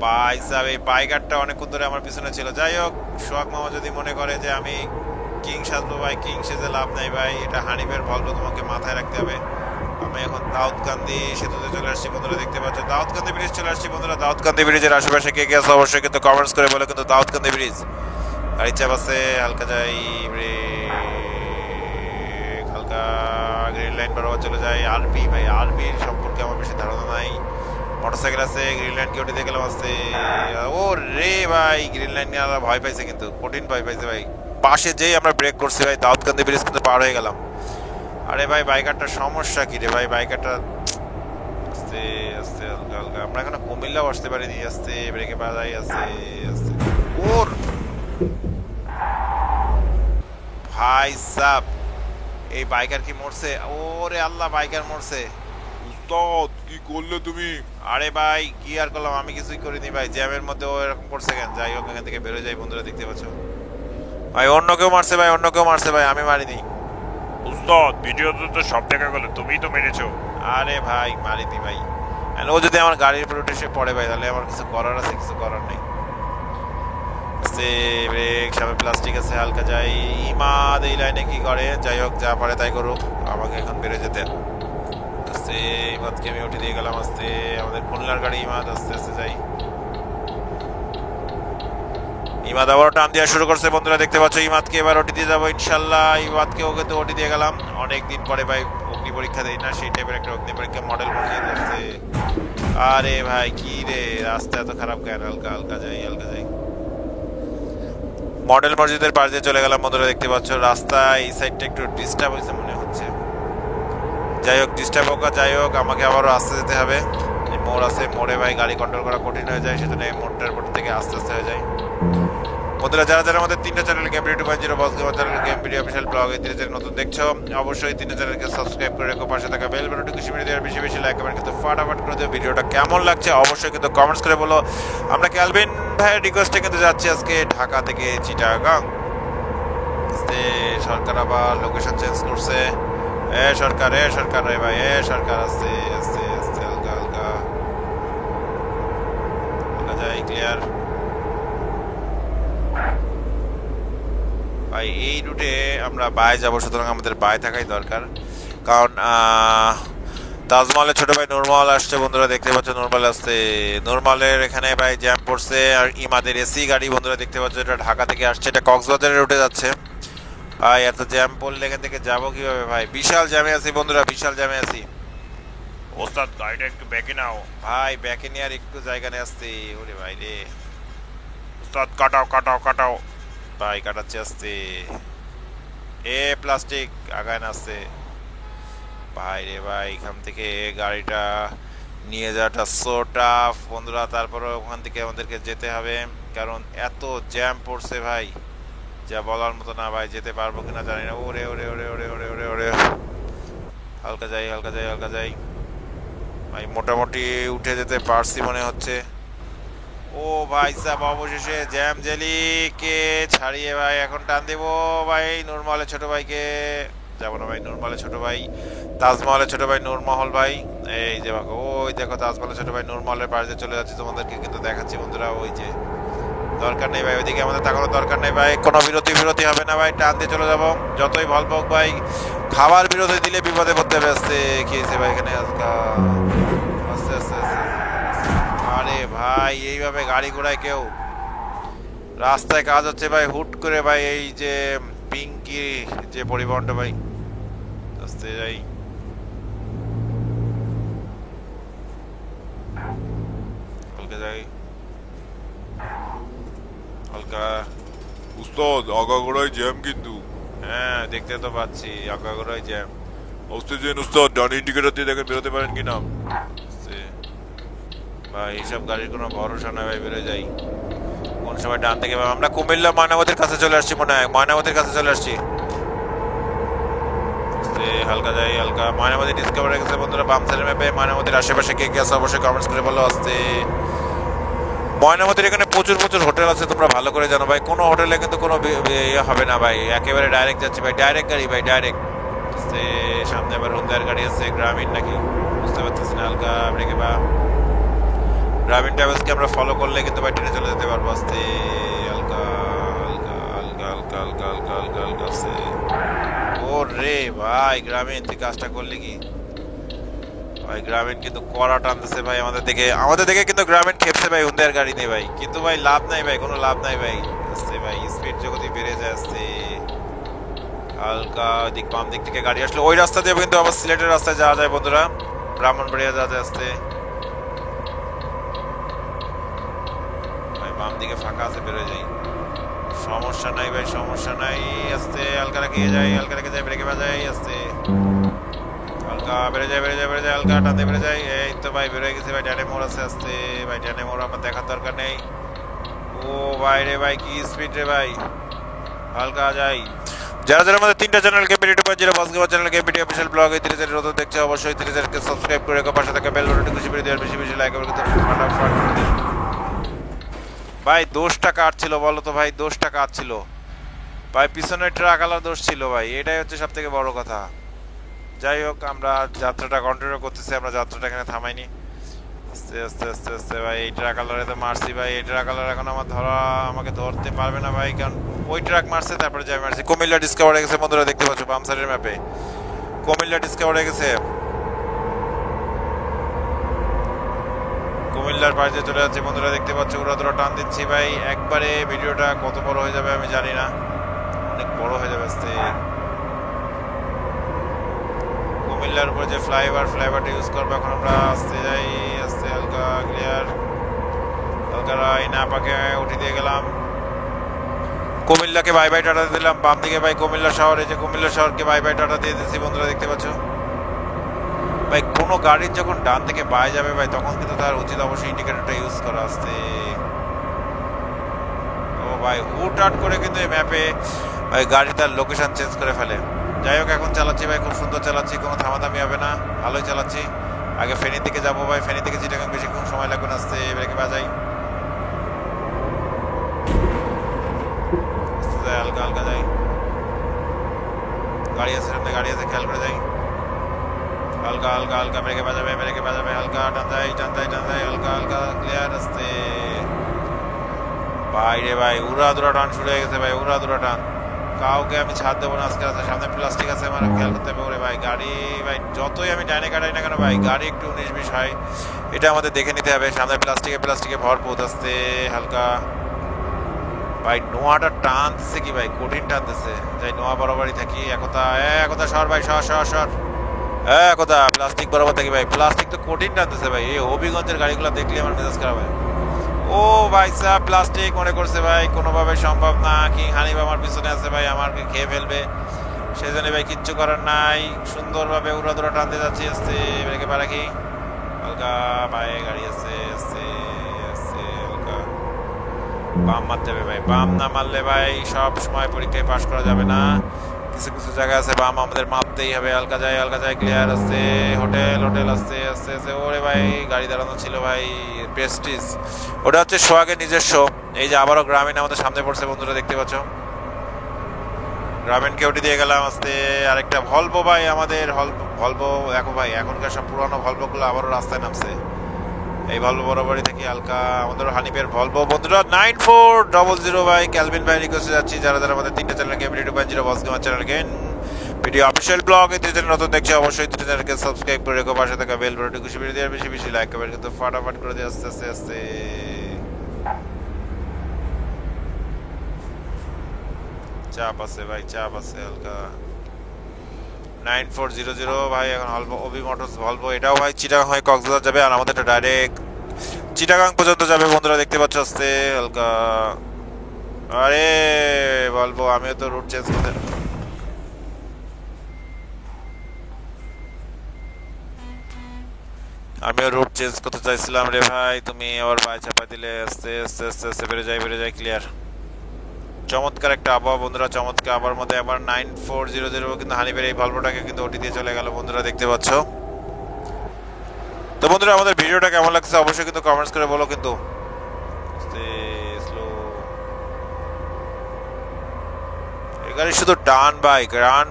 ভাই সাহেব। এই বাইকারটা অনেকক্ষণ ধরে আমার পিছনে ছিল। যাই হোক, সোহাগ মামা যদি মনে করে যে আমি কিং সাজবো ভাই, কিং সেজে লাভ নাই ভাই, এটা হানিফের ভলভো, তোমাকে মাথায় রাখতে হবে। আমি এখন দাউদকান্দি সেতুতে চলে আসছি বন্ধুরা, দেখতে পাচ্ছ দাউদকান্দি ব্রিজ চলে আসছি বন্ধুরা। দাউদকান্দি ব্রিজের আশেপাশে কে কে আছে অবশ্যই কিন্তু কমেন্টস করে বলো। কিন্তু দাউদকান্দি ব্রিজ গাড়ি চাপ আছে, হালকা যাই, হালকা গ্রিন লাইন বরাবর চলে যায়। আরবি ভাই, আরবির সম্পর্কে আমার বেশি ধারণা নাই। মোটরসাইকেল আছে, গ্রিন লাইন কে উঠে গেলাম আসতে। ও রে ভাই, গ্রিন লাইন নিয়ে আলাদা ভয় পাইছে, কিন্তু কঠিন ভয় পাইছে ভাই। পাশে যেই আমরা ব্রেক করছি ভাই, দাউদকান্দি ব্রিজ কিন্তু পার হয়ে গেলাম। আরে ভাই বাইকারটার সমস্যা কি রে ভাই, বাইকারটা আস্তে আস্তে হালকা হালকা। আমরা এখানে কুমিল্লাও আসতে পারিনি, আস্তে ব্রেকে বাজাই, আস্তে আস্তে। ওর ভাই সাব, এই বাইকার কি মরছে? ওরে আল্লাহ, বাইকার মরছে। উস্তাদ কি করলে তুমি? আরে ভাই কি আর করলাম, আমি কিছুই করিনি ভাই, জ্যামের মধ্যে ও এরকম করছে কেন? যাই হোক এখান থেকে বেরো যাই বন্ধুরা, দেখতে পাচ্ছ ভাই অন্য কেউ মারছে ভাই, অন্য কেউ মারছে ভাই, আমি মারিনি। উস্তাদ ভিডিওতে তো সব দেখা গেল তুমিই তো মেরেছো। আরে ভাই মারিনি ভাই, ও যদি আমার গাড়ির উপর উঠে এসে পড়ে ভাই, তাহলে আমার কিছু করার আছে? কিছু করার নেই। ব্রেক, সামনে প্লাস্টিক আছে, হালকা যাই। ইমাদ এই লাইনে কি করে? যাই হোক যা পারে তাই করুক, আমাকে এখন বেড়ে যেতে। আস্তে ইমাদকে আমি উঠে দিয়ে গেলাম, আস্তে আমাদের খুলনার গাড়ি ইমাদ, আস্তে আস্তে যাই। ইমাদ আবার টান দেওয়া শুরু করছে বন্ধুরা, দেখতে পাচ্ছ। ইমাদকে এবার ওটি দিয়ে যাবো ইনশাল্লাহ। ইমাদকে ওকে তো ওটি দিয়ে গেলাম, অনেকদিন পরে ভাই অগ্নি পরীক্ষা দেয় না, সেই টাইপের একটা অগ্নি পরীক্ষা মডেল মসজিদ আসছে। আরে ভাই কি রে, রাস্তা এত খারাপ কেন? হালকা হালকা যাই, হালকা যাই। মডেল মসজিদের পাশ দিয়ে চলে গেলাম বন্ধুরা, দেখতে পাচ্ছ। রাস্তা এই সাইডটা একটু ডিস্টার্ব হয়েছে মনে হচ্ছে। যাই হোক ডিস্টার্ব হোক আর যাই হোক, আমাকে আবারও আস্তে যেতে হবে। মোড় আছে, মোড়ে ভাই গাড়ি কন্ট্রোল করা কঠিন হয়ে যায়, সেজন্য এই মোড়টার উপর থেকে আস্তে আস্তে হয়ে যায় বন্ধুরা। যারা যারা আমাদের 3টা channel game video 2.0 boss gamer channel, game video official blog, এই 3 চ্যানেল নতুন দেখছো অবশ্যই 3টা চ্যানেলকে সাবস্ক্রাইব করে রেখো, পাশে থাকা বেল বাটনটি খুশি মেরে দেওয়ার বেশি বেশি লাইক কমেন্ট কিন্তু ফাটাফাট করে দিও। ভিডিওটা কেমন লাগছে অবশ্যই কিন্তু কমেন্টস করে বলো। আমরা ক্যালভিন ভাইয়ের রিকোয়েস্টে কিন্তু যাচ্ছি আজকে ঢাকা থেকে চিটাগাং। সরকার আবার লোকেশন চেঞ্জ করছে। এ সরকার, এ সরকার রে ভাই, এ সরকার, আস্তে আস্তে আস্তে হালকা হালকা হালকা যাই, ক্লিয়ার ভাই। এই রুটে আমরা বাই যাবো, সুতরাং আমাদের বাই থাকাই দরকার, কারণ তাজমহলের ছোট ভাই নুরমহল আসছে বন্ধুরা, দেখতে পাচ্ছ। নুরমহল আসছে, নুরমহলের এখানে ভাই জ্যাম পড়ছে। আর ইমাদের এসি গাড়ি বন্ধুরা দেখতে পাচ্ছ, এটা ঢাকা থেকে আসছে, এটা কক্সবাজারের রুটে যাচ্ছে। ভাই এত জ্যাম পড়লে এখান থেকে যাবো কিভাবে ভাই? বিশাল জ্যামে আছি বন্ধুরা, বিশাল জ্যামে আছি। ওস্তাদ গাড়িটা একটু ব্যাকে নাও। ভাই ব্যাকে নিয়ে আর একটু জায়গা নিয়ে আসছি। ওরে ভাই রে, ওস্তাদ কাটাও কাটাও কাটাও। ভাই কাটাচ্ছে আসছে। এ প্লাস্টিক আগায় না আসছে। ভাই রে ভাই, এখান থেকে গাড়িটা নিয়ে যাওয়াটা সো টাফ বন্ধুরা। তারপরে ওখান থেকে আমাদেরকে যেতে হবে, কারণ এত জ্যাম পড়ছে ভাই, যা বলার মতো না ভাই। যেতে পারবো কিনা জানি না। ওরে ওরে ওরে ওরে ওরে ওরে ওরে, হালকা যাই হালকা যাই হালকা যাই ভাই। মোটামুটি উঠে যেতে পারছি মনে হচ্ছে। ও ভাই সাহেব, অবশেষে জ্যাম জেলিকে ছাড়িয়ে ভাই এখন টান দেবো ভাই নূরমহলের ছোট ভাইকে। যাবো না ভাই, নূরমহলের ছোট ভাই, তাজমহলের ছোট ভাই নূরমহল ভাই। এই যে দেখো, ওই দেখো তাজমহলের ছোট ভাই নূরমহলের পাশে চলে যাচ্ছে, তোমাদেরকে কিন্তু দেখাচ্ছি বন্ধুরা। ওই যে, দরকার নেই ভাই ওইদিকে আমাদের তাকানোর দরকার নেই ভাই। কোনো বিরতি হবে না ভাই, টান দিয়ে চলে যাবো যতই ভাল হোক ভাই। খাবার বিরতি দিলে বিপদে পড়তে হবে। আসতে খেয়েছে ভাই এখানে আজকে। আস্তে আস্তে আস্তে। আরে ভাই এইভাবে গাড়ি ঘোড়ায় কেউ? রাস্তায় কাজ হচ্ছে ভাই, হুট করে ভাই এই যে পিঙ্কি যে পরিবহনটা ভাই। আস্তে যাই, হালকা যাই হালকা। উস্তাদ আগাগোড়ায় জ্যাম কিন্তু। হ্যাঁ দেখতে তো পাচ্ছি, আগাগোড়াই জ্যাম। অক্সিজেন উস্তাদ, ডান ইন্ডিকেটর দিয়ে দেখেন বেরোতে পারেন কিনা। আস্তে। ভাই এইসব গাড়ির কোনো ভরসা নয় ভাই, বেরো যাই। কোন সময় ডান থেকে আমরা কুমিল্লা ময়নামতির কাছে চলে আসছি মনে হয়, ময়নামতির কাছে চলে আসছি। আস্তে হালকা যাই হালকা। ময়নামতি ডিসকভার হয়ে গেছে বন্ধুরা বাম সাইডের ম্যাপে। ময়নামতির আশেপাশে কে কে আছে অবশ্যই কমেন্টস করে বলো। আস্তে। ময়নামতির এখানে প্রচুর প্রচুর হোটেল আছে, তোমরা ভালো করে জানো ভাই। কোনো হোটেলে কিন্তু কোনো ইয়ে হবে না ভাই, একেবারে ডাইরেক্ট যাচ্ছি ভাই, ডাইরেক্ট গাড়ি ভাই, ডাইরেক্ট। আস্তে। সামনে আবার হুন্দার গাড়ি আছে, গ্রামীণ নাকি বুঝতে পারতেছি না। হালকা ব্রেকে বা গ্রামীণ ট্রাভেলসকে আমরা ফলো করলে কিন্তু ভাই ট্রেনে চলে যেতে পারবো। আস্তে হালকা হালকা হালকা হালকা হালকা হালকা হালকা হালকা আস্তে। ও রে ভাই, গ্রামীণ তুই কাজটা করলি কি ভাই? গ্রামীণ কিন্তু কড়া টানতেছে ভাই আমাদের দিকে, আমাদের দিকে কিন্তু গ্রামীণ খেপছে ভাই হুন্দার গাড়ি নেই ভাই। কিন্তু ভাই লাভ নাই ভাই, কোনো লাভ নাই ভাই। আস্তে ভাই, স্পিড জগতি বেড়ে যায়। আস্তে হালকা দিক, বাম দিক থেকে গাড়ি আসলে ওই রাস্তা দিয়ে কিন্তু আবার সিলেটের রাস্তায় যাওয়া যায় বন্ধুরা, ব্রাহ্মণবাড়িয়া যাওয়া যায়। আস্তে ভাই, বাম দিকে ফাঁকা আছে, বেরোয় যাই, সমস্যা নাই ভাই, সমস্যা নাই। আস্তে হালকা রেখে যাই, হালকা রেখে যাই, ব্রেকে বাজাই। আস্তে হালকা বেড়ে যায় বেড়ে যায় বেড়ে যায়, হালকা টানতে বেড়ে যায়। এই তো ভাই বেরোয় গেছে ভাই, ডানে মোড় আছে। আস্তে ভাই, ডানে মোড় আমার দেখার দরকার নেই। ও ভাই রে ভাই, কি স্পিড রে ভাই, হালকা যাই। যারা যারা আমাদের তিনটা চ্যানেল কেপিটি টু যেটা boss gamer channel KPT official blog এই 30 নতুন দেখছে অবশ্যই 30কে সাবস্ক্রাইব করে রেখো, পাশে থাকা বেল বাটনটি খুশি করে দেওয়ার, বেশি বেশি লাইক করে দিতে ফটাফট করে দিন ভাই। দোষটা কার ছিল বলো তো ভাই? দোষটা কার ছিল ভাই? পিছনের ট্রাক আলার দোষ ছিল ভাই, এটাই হচ্ছে সব থেকে বড় কথা। যাই হোক, আমরা যাত্রাটা কন্টিনিউ করতেছি, আমরা যাত্রাটা এখানে থামাইনি। আস্তে আস্তে আস্তে আস্তে ভাই, এই ট্রাক আলারে তো মারছি ভাই। এই ট্রাক আলার এখন আমাকে ধরতে পারবে না ভাই, কারণ ওই ট্রাক মারছে তারপরে যাই মারছি। কুমিল্লা ডিসকভার হয়ে গেছে বন্ধুরা, দেখতে পাচ্ছ বাম সাইডের ম্যাপে কুমিল্লা ডিসকভার হয়ে গেছে। কুমিল্লার পাশে চলে যাচ্ছে বন্ধুরা, দেখতে পাচ্ছ। ওরা তোরা টান দিচ্ছি ভাই, একবারে ভিডিওটা কত বড় হয়ে যাবে আমি জানি না, অনেক বড় হয়ে যাবে। আস্তে কুমিল্লার উপরে যে ফ্লাইওভারটা ইউজ করবো এখন আমরা। আস্তে যাই আস্তে, হালকা ক্লিয়ার, হালকা রাই না পাকে উঠে দিয়ে গেলাম। কুমিল্লাকে বাই বাই টাটা দিলাম। বাম দিকে ভাই কুমিল্লা শহর, এই যে কুমিল্লা শহরকে বাই বাই টাটা দিয়ে দিচ্ছি বন্ধুরা, দেখতে পাচ্ছ ভাই। কোনো গাড়ির যখন ডান থেকে বাই যাবে ভাই, তখন কিন্তু তার উচিত অবশ্যই ইন্ডিকেটরটা ইউজ করা। আসতে ও ভাই, হুট হাট করে কিন্তু এই ম্যাপে ভাই গাড়ি তার লোকেশন চেঞ্জ করে ফেলে। যাই হোক, এখন চালাচ্ছি ভাই, খুব সুন্দর চালাচ্ছি, কোনো থামাথামি হবে না, ভালোই চালাচ্ছি। আগে ফেনীর দিকে যাবো ভাই, ফেনী থেকে চিটাগাং বেশিক্ষণ সময় লাগবে না। আসতে ব্রেকে বাজাই, হালকা হালকা যাই। গাড়ি আছে সামনে, গাড়ি আছে, খেয়াল করে যাই। হালকা হালকা হালকা ব্রেকে বাজাবে, ব্রেকে বাজাবে, হালকা টান যাই টান যাই টান যাই, হালকা হালকা ক্লিয়ার। আসতে ভাই রে ভাই, উড়া দুরা টান শুরু হয়ে গেছে ভাই, উড়া দুরা টান। কাউকে আমি ছাড় দেবো না আজকে। আছে সামনে প্লাস্টিক আছে, আমার খেয়াল করতে হবে। ওরে ভাই গাড়ি ভাই, যতই আমি ডাইনে কাটাই না কেন ভাই, গাড়ি একটু 19-20 হয়, এটা আমাদের দেখে নিতে হবে। সামনে প্লাস্টিকে ভরপুর। আসতে হালকা ভাই নোয়াটা টানতেছে কি ভাই, কঠিন টানতেছে। যাই নোয়া বরাবরই থাকি। একতা একতা সর ভাই, সর সর সর। একতা প্লাস্টিক বরাবর থাকি ভাই, প্লাস্টিক তো কঠিন টানতেছে ভাই। এই হবিগঞ্জের গাড়িগুলো দেখলে আমার মেজাজ খারাপ হয়। ও ভাই সাহ, প্লাস্টিক মনে করছে ভাই কোনোভাবে সম্ভব না। কিং হানিফ আমার পিছনে আছে ভাই, আমাকে খেয়ে ফেলবে। সেই জন্য ভাই কিচ্ছু করার নাই, সুন্দরভাবে উড়াদুরা টানতে যাচ্ছি। আসছে ব্রেকে পা রাখি, হালকা পায়ে গাড়ি আছে, আসছে আসছে হালকা। বাম মারতে হবে ভাই, বাম না মারলে ভাই সব সময় পরীক্ষায় পাশ করা যাবে না। কিছু কিছু জায়গা আছে বাম আমাদের মাপতেই হবে। হালকা যায় ক্লিয়ার আসছে। হোটেল হোটেল আসছে আসছে আসছে। ওরে ভাই গাড়ি দাঁড়ানো ছিল ভাই, প্রেস্টিজ। ওটা হচ্ছে সোহাগের নিজস্ব। এই যে আবারও গ্রামীণ আমাদের সামনে পড়ছে বন্ধুরা, দেখতে পাচ্ছ। গ্রামীণকে ওটি দিয়ে গেলাম আসতে। আরেকটা ভলভো ভাই আমাদের, ভলভো দেখো ভাই, এখনকার সব পুরানো ভলভোগুলো আবারও রাস্তায় নামছে। এই ভলভো বরাবরই থাকি হালকা। আমাদের হানিফের ভলভো বন্ধুরা 9400 ভাই, ক্যালভিন ভাই রিকোয়েস্টে যাচ্ছি। যারা যারা আমাদের তিনটা চ্যানেলকে ভিডিও 2.0 বস গেমার চ্যানেলকে ভিডিও অফিসিয়াল ব্লগ এই চ্যানেল নতুন দেখছি, অবশ্যই চ্যানেলকে সাবস্ক্রাইব করে রেখো, পাশে থাকা বেল বাটনটি খুশি ভিডিও দেওয়ার বেশি বেশি লাইক কমেন্ট কিন্তু ফাটাফাট করে দিয়ে আস্তে আস্তে আস্তে। চাপ আছে ভাই, চাপ আছে হালকা। 9400 ভাই, এখন ওবি মোটরস ভলভো, এটাও ভাই চিটাগাং হয়ে কক্সবাজার যাবে, আর আমাদেরটা ডাইরেক্ট চিটাগাং পর্যন্ত যাবে বন্ধুরা, দেখতে পাচ্ছ আসতে হালকা। আরে ভলভো, আমিও তো রুট চেঞ্জ করতে, চাইছিলাম রে ভাই, তুমি আবার পায়ে চাপা দিলে। আস্তে আস্তে আস্তে আস্তে বেড়ে যায় ক্লিয়ার। চমৎকার একটা আবহাওয়া বন্ধুরা, চমৎকার আবার মধ্যে আবার 9400 কিন্তু হানিফের এই ভলভোটাকে কিন্তু ওটি দিয়ে চলে গেল বন্ধুরা, দেখতে পাচ্ছ। তো বন্ধুরা আমাদের ভিডিওটা কেমন লাগছে অবশ্যই কিন্তু কমেন্টস করে বলো কিন্তু। এই গাড়ি শুধু ডান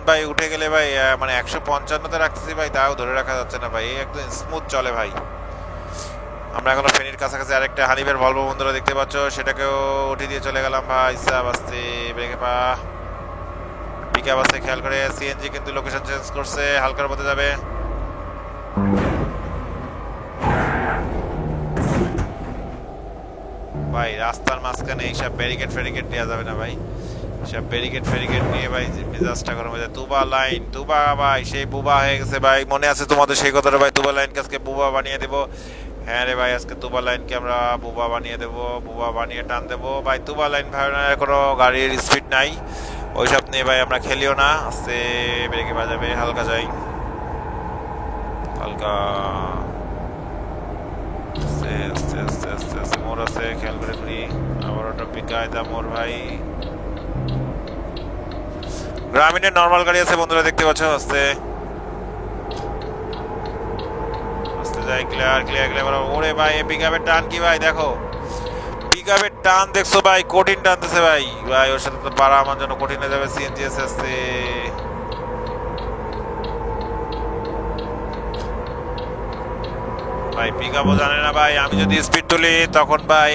ভাই উঠে গেলে ভাই মানে 155-তে রাখতেছি ভাই, তাও ধরে রাখা যাচ্ছে না ভাই, একদম স্মুথ চলে ভাই। আমরা এখন ফেনীর কাছাকাছি আরেকটা হানিফের ভলভো বন্ধুরা দেখতে পাচ্ছ, সেটাকেও উঠে দিয়ে চলে গেলাম ভাই। সাব আসতে ব্রেকে পা, পিকআপ আছে খেয়াল করে। সিএনজি কিন্তু লোকেশন চেঞ্জ করছে, হালকার মধ্যে যাবে। ভাই রাস্তার মাঝখানে এইসব ব্যারিকেড ফেরিকেড নেওয়া যাবে না ভাই, সব ব্যারিকেড ফেরিকেড নিয়ে ভাই মেজাজটা গরম হয়ে যায়। তুবা লাইন, তুবা ভাই সেই বুবা হয়ে গেছে ভাই, মনে আছে তোমাদের সেই কথাটা ভাই, তুবা লাইনকে আজকে বুবা বানিয়ে দেবো। হ্যাঁ রে ভাই, আজকে তুবা লাইনকে আমরা বুবা বানিয়ে দেবো, বুবা বানিয়ে টান দেবো ভাই। তুবা লাইন ভাই কোনো গাড়ির স্পিড নাই, ওইসব নিয়ে ভাই আমরা খেলিও না। আস্তে ব্রেকে বাজাবে, হালকা যাই হালকা, আস্তে আস্তে আস্তে আস্তে আস্তে। মোড় আছে খেয়াল করে ঘুরি, আবার ওটা পিকায়দা মোড় ভাই। গ্রামীণের নর্মাল গাড়ি আছে বন্ধুরা দেখতে পাচ্ছ, আস্তে আস্তে যাই ক্লিয়ার ক্লিয়ার ক্লিয়ার। ওরে ভাই পিকআপের টান কি ভাই, দেখো পিকআপের টান দেখছো ভাই, কঠিন টানতেছে ভাই। ভাই ওর সাথে তো পারা আমার জন্য কঠিন হয়ে যাবে। সিএনজি এসে আসতে ভাই, পিকআপও জানে না ভাই, আমি যদি স্পিড তুলি তখন ভাই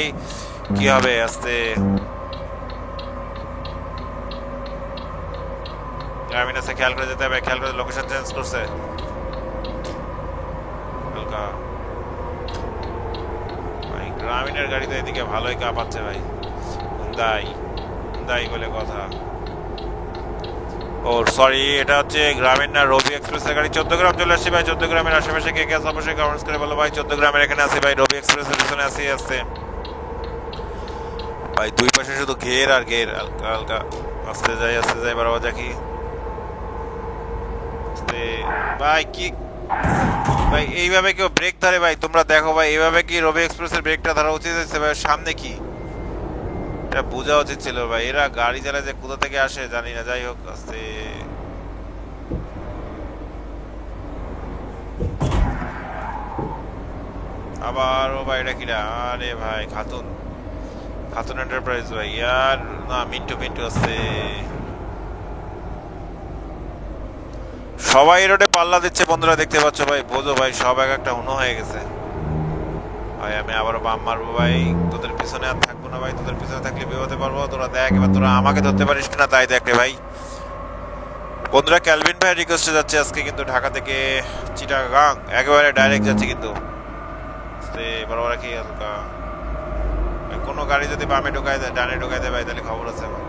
কি হবে। আস্তে গ্রামীণ আছে খেয়াল করে যেতে হবে, খেয়াল করে লোকেশন চেঞ্জ করছে হালকা ভাই। গ্রামীণের গাড়িতে এদিকে ভালোই কাঁপাচ্ছে ভাই, হুন্দাই বলে কথা। ও সরি, এটা হচ্ছে গ্রামীণ না রবি এক্সপ্রেসের গাড়ি। 14 গ্রাম চলে আসছে ভাই, 14 গ্রামের আশেপাশে কে কে আছে অবশ্যই কমেন্টস করে বলো ভাই। 14 গ্রামের এখানে আছে ভাই, রবি এক্সপ্রেসের পিছনে আসি আসছে ভাই, দুই পাশে শুধু ঘের আর ঘের, হালকা হালকা আস্তে যাই বরাবর দেখি ভাই। কি ভাই এইভাবে কেউ ব্রেক ধরে ভাই, তোমরা দেখো ভাই, এইভাবে কি রবি এক্সপ্রেসের ব্রেকটা ধরা উচিত হয়েছে ভাই? সামনে কি এটা বোঝা উচিত ছিল ভাই, এরা গাড়ি চালায় যে কোথা থেকে আসে জানি না। যাই হোক আস্তে আবার। ও ভাই এটা কিরা, আরে ভাই খাতুন এন্টারপ্রাইজ ভাই, ইয়ার না মিন্টু আছে। সবাই রোডে পাল্লা দিচ্ছে বন্ধুরা দেখতে পাচ্ছ ভাই, বোঝো ভাই সব এক একটা হুনো হয়ে গেছে ভাই। আমি আবারও বাম মারবো ভাই, তোদের পিছনে আর থাকবো না ভাই, তোদের পিছনে থাকলে বেরোতে পারবো। তোরা দেখ এবার, তোরা আমাকে ধরতে পারিস কিনা তাই দেখ রে ভাই। বন্ধুরা ক্যালভিন ভাই রিকোয়েস্টে যাচ্ছে আজকে কিন্তু ঢাকা থেকে চিটাগাং একেবারে ডাইরেক্ট যাচ্ছে কিন্তু। বরাবর কি হালকা কোনো গাড়ি যদি বামে ঢুকায় দেয় ডানে ঢুকায় দেয় ভাই তাহলে খবর আছে আমার।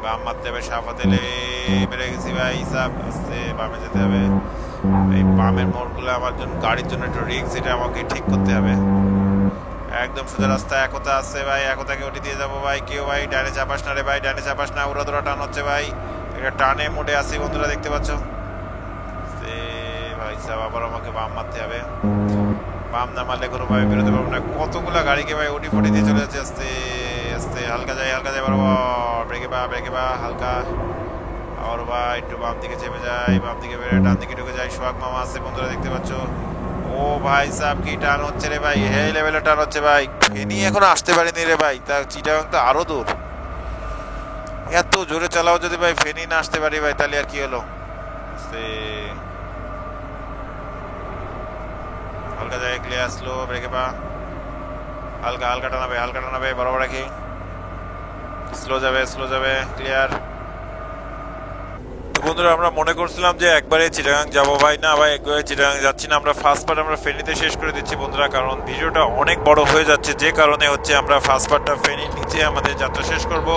বাম মারতে হবে সাফ হাতে মেরে গেছি ভাই সাপ আস্তে বামে যেতে হবে। এই বামের মোড়গুলো আমার জন্য গাড়ির জন্য একটু রিস্ক, এটা আমাকে ঠিক করতে হবে। একদম সোজা রাস্তা একতা আছে ভাই, একতাকে ওটি দিয়ে যাবো ভাই। কেউ ভাই ডানে চাপাস না রে ভাই, ডানে চাপাস না, উড়াদোড়া টান হচ্ছে ভাই। এটা টানে মোড়ে আসি বন্ধুরা, দেখতে পাচ্ছ ভাই সাহেব। আবার আমাকে বাম মারতে হবে, বাম না মারলে কোনো ভাই বেরোতে পারবো না। কতগুলা গাড়িকে ভাই ওটি ফটি দিয়ে চলে যাচ্ছে আস্তে আস্তে। হালকা যাই বরাবর, ব্রেকে বা হালকা। আর ভাই একটু বাম দিকে চেপে যাই, বাম দিকে বেরোয় ডান দিকে ঢুকে যাই। সোহাগ মামা আছে বন্ধুরা, দেখতে পাচ্ছ। ও ভাই সাহেব কি টান হচ্ছে রে ভাই, এই লেভেলে টান হচ্ছে ভাই। ফেনী এখনো আসতে পারিনি রে ভাই, তা চিটাগাং তো আরো দূর। এত জোরে চালাও যদি ভাই ফেনী না আসতে পারি ভাই তাহলে আর কি হলো। হালকা জায়গায় ক্লিয়ার আসলো, ব্রেকে পা হালকা টানাবে বরাবর রাখি। স্লো যাবে ক্লিয়ার। বন্ধুরা আমরা মনে করছিলাম যে একবারে চিটাগাং যাবো ভাই, না ভাই একবারে চিটাগাং যাচ্ছি না, আমরা ফার্স্ট পার্ট আমরা ফেনীতে শেষ করে দিচ্ছি বন্ধুরা, কারণ ভিডিওটা অনেক বড় হয়ে যাচ্ছে। যে কারণে হচ্ছে আমরা ফার্স্ট পার্টটা ফেনীর নিচে আমাদের যাত্রা শেষ করব।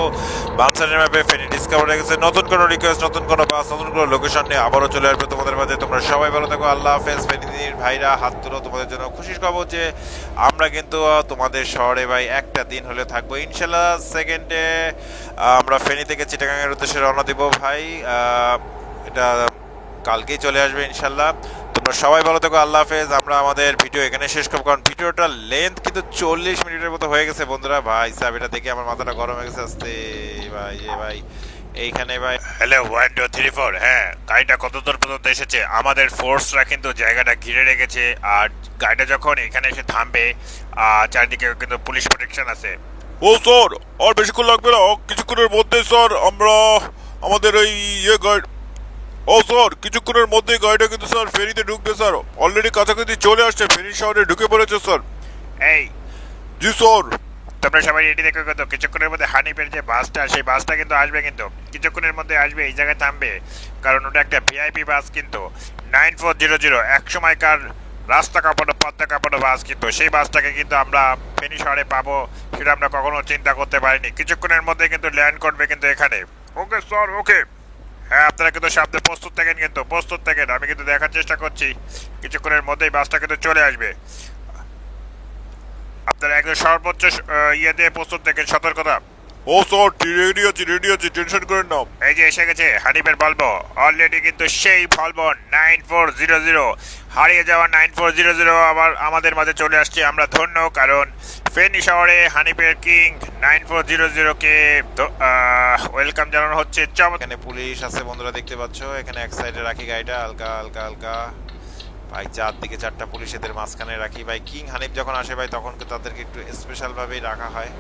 বামসানের ম্যাপে ফেনী ডিসকভার হয়ে গেছে। নতুন কোনো রিকোয়েস্ট, নতুন কোনো বাস, নতুন কোনো লোকেশন নিয়ে আবারও চলে আসবে তোমাদের মাঝে। তোমরা সবাই ভালো থাকো, আল্লাহ হাফেজ। ফেনীর ভাইরা হাত তুলো, তোমাদের জন্য খুশির খবর যে আমরা কিন্তু তোমাদের শহরে ভাই একটা দিন হলে থাকবো ইনশাল্লাহ। সেকেন্ডে আমরা ফেনী থেকে চিটাগাংয়ের উদ্দেশ্যে রওনা দিব ভাই। এটা কালকেই চলে আসবে ইনশাল্লাহ। তোমরা সবাই ভালো থেকো, আল্লাহ হাফেজ। আমরা আমাদের ভিডিও এখানে শেষ করবো, কারণ ভিডিওটার লেন্থ কিন্তু 40 মিনিটের মতো হয়ে গেছে বন্ধুরা। ভাই সাহেব এটা দেখে আমার মাথাটা গরম হয়ে গেছে আস্তে ভাই এইখানে ভাই। হ্যালো 1 2 3 4। হ্যাঁ, গাড়িটা কত দূর পর্যন্ত এসেছে? আমাদের ফোর্সরা কিন্তু জায়গাটা ঘিরে রেখেছে, আর গাড়িটা যখন এখানে এসে থামবে চারদিকে কিন্তু পুলিশ প্রোটেকশন আছে। ও স্যার, আর বেশিক্ষণ লাগবে না, কিছুক্ষণের মধ্যে স্যার আমরা আমাদের এই গাড়ি। ও স্যার, কিছুক্ষণের মধ্যেই গাড়িটা কিন্তু স্যার ফেরিতে ঢুকবে স্যার। অলরেডি কাছাকাছি চলে আসছে, ফেরি শহরে ঢুকে পড়েছে স্যার। এই জি স্যার। তোমরা সবাই রেডি দেখো, কিন্তু কিছুক্ষণের মধ্যে হানিফের যে বাসটা, সেই বাসটা কিন্তু আসবে, কিন্তু কিছুক্ষণের মধ্যে আসবে, এই জায়গায় থামবে, কারণ ওটা একটা ভিআইপি বাস কিন্তু 9400 এক সময়কার রাস্তা কাঁপানো পদ্মা কাঁপানো বাস, কিন্তু সেই বাসটাকে কিন্তু আমরা ফেনী শহরে পাবো সেটা আমরা কখনো চিন্তা করতে পারিনি। কিছুক্ষণের মধ্যে কিন্তু ল্যান্ড করবে কিন্তু এখানে। ওকে স্যার, ওকে। হ্যাঁ, আপনারা কিন্তু সামনে প্রস্তুত থাকেন, কিন্তু প্রস্তুত থাকেন। আমি কিন্তু দেখার চেষ্টা করছি, কিছুক্ষণের মধ্যেই বাসটা কিন্তু চলে আসবে। আপনারা একদম সর্বোচ্চ ইয়ে দিয়ে প্রস্তুত থাকেন, সতর্কতা। ও স্যার, রেডি আছি, টেনশন করেন না। এই যে এসে গেছে হানিফের ভলভো, অলরেডি কিন্তু সেই ভলভো 9400 হারিয়ে যাওয়া 9400 আবার আমাদের মাঝে চলে আসছে। আমরা ধন্য, কারণ ফেনী শহরে হানিফের কিং 9400 কে ওয়েলকাম জানানো হচ্ছে। এখানে পুলিশ আছে বন্ধুরা, দেখতে পাচ্ছ। এখানে এক সাইডে রাখি গাড়িটা, হালকা ভাই। চারদিকে চারটা পুলিশ, এদের মাঝখানে রাখি ভাই। কিং হানিফ যখন আসে ভাই তখন তাদেরকে একটু স্পেশাল ভাবেই রাখা হয়।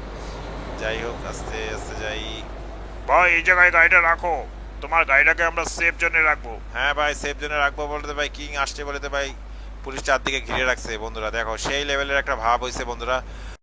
যাই হোক, আস্তে যাই ভাই। এই জায়গায় গাড়িটা রাখো, তোমার গাড়িটাকে আমরা সেফ জোনে রাখবো। হ্যাঁ ভাই, সেফ জোনে রাখবো বলতে ভাই কিং আসছে বলতে ভাই পুলিশ চারদিকে ঘিরে রাখছে বন্ধুরা। দেখো সেই লেভেলের একটা ভাব হয়েছে বন্ধুরা।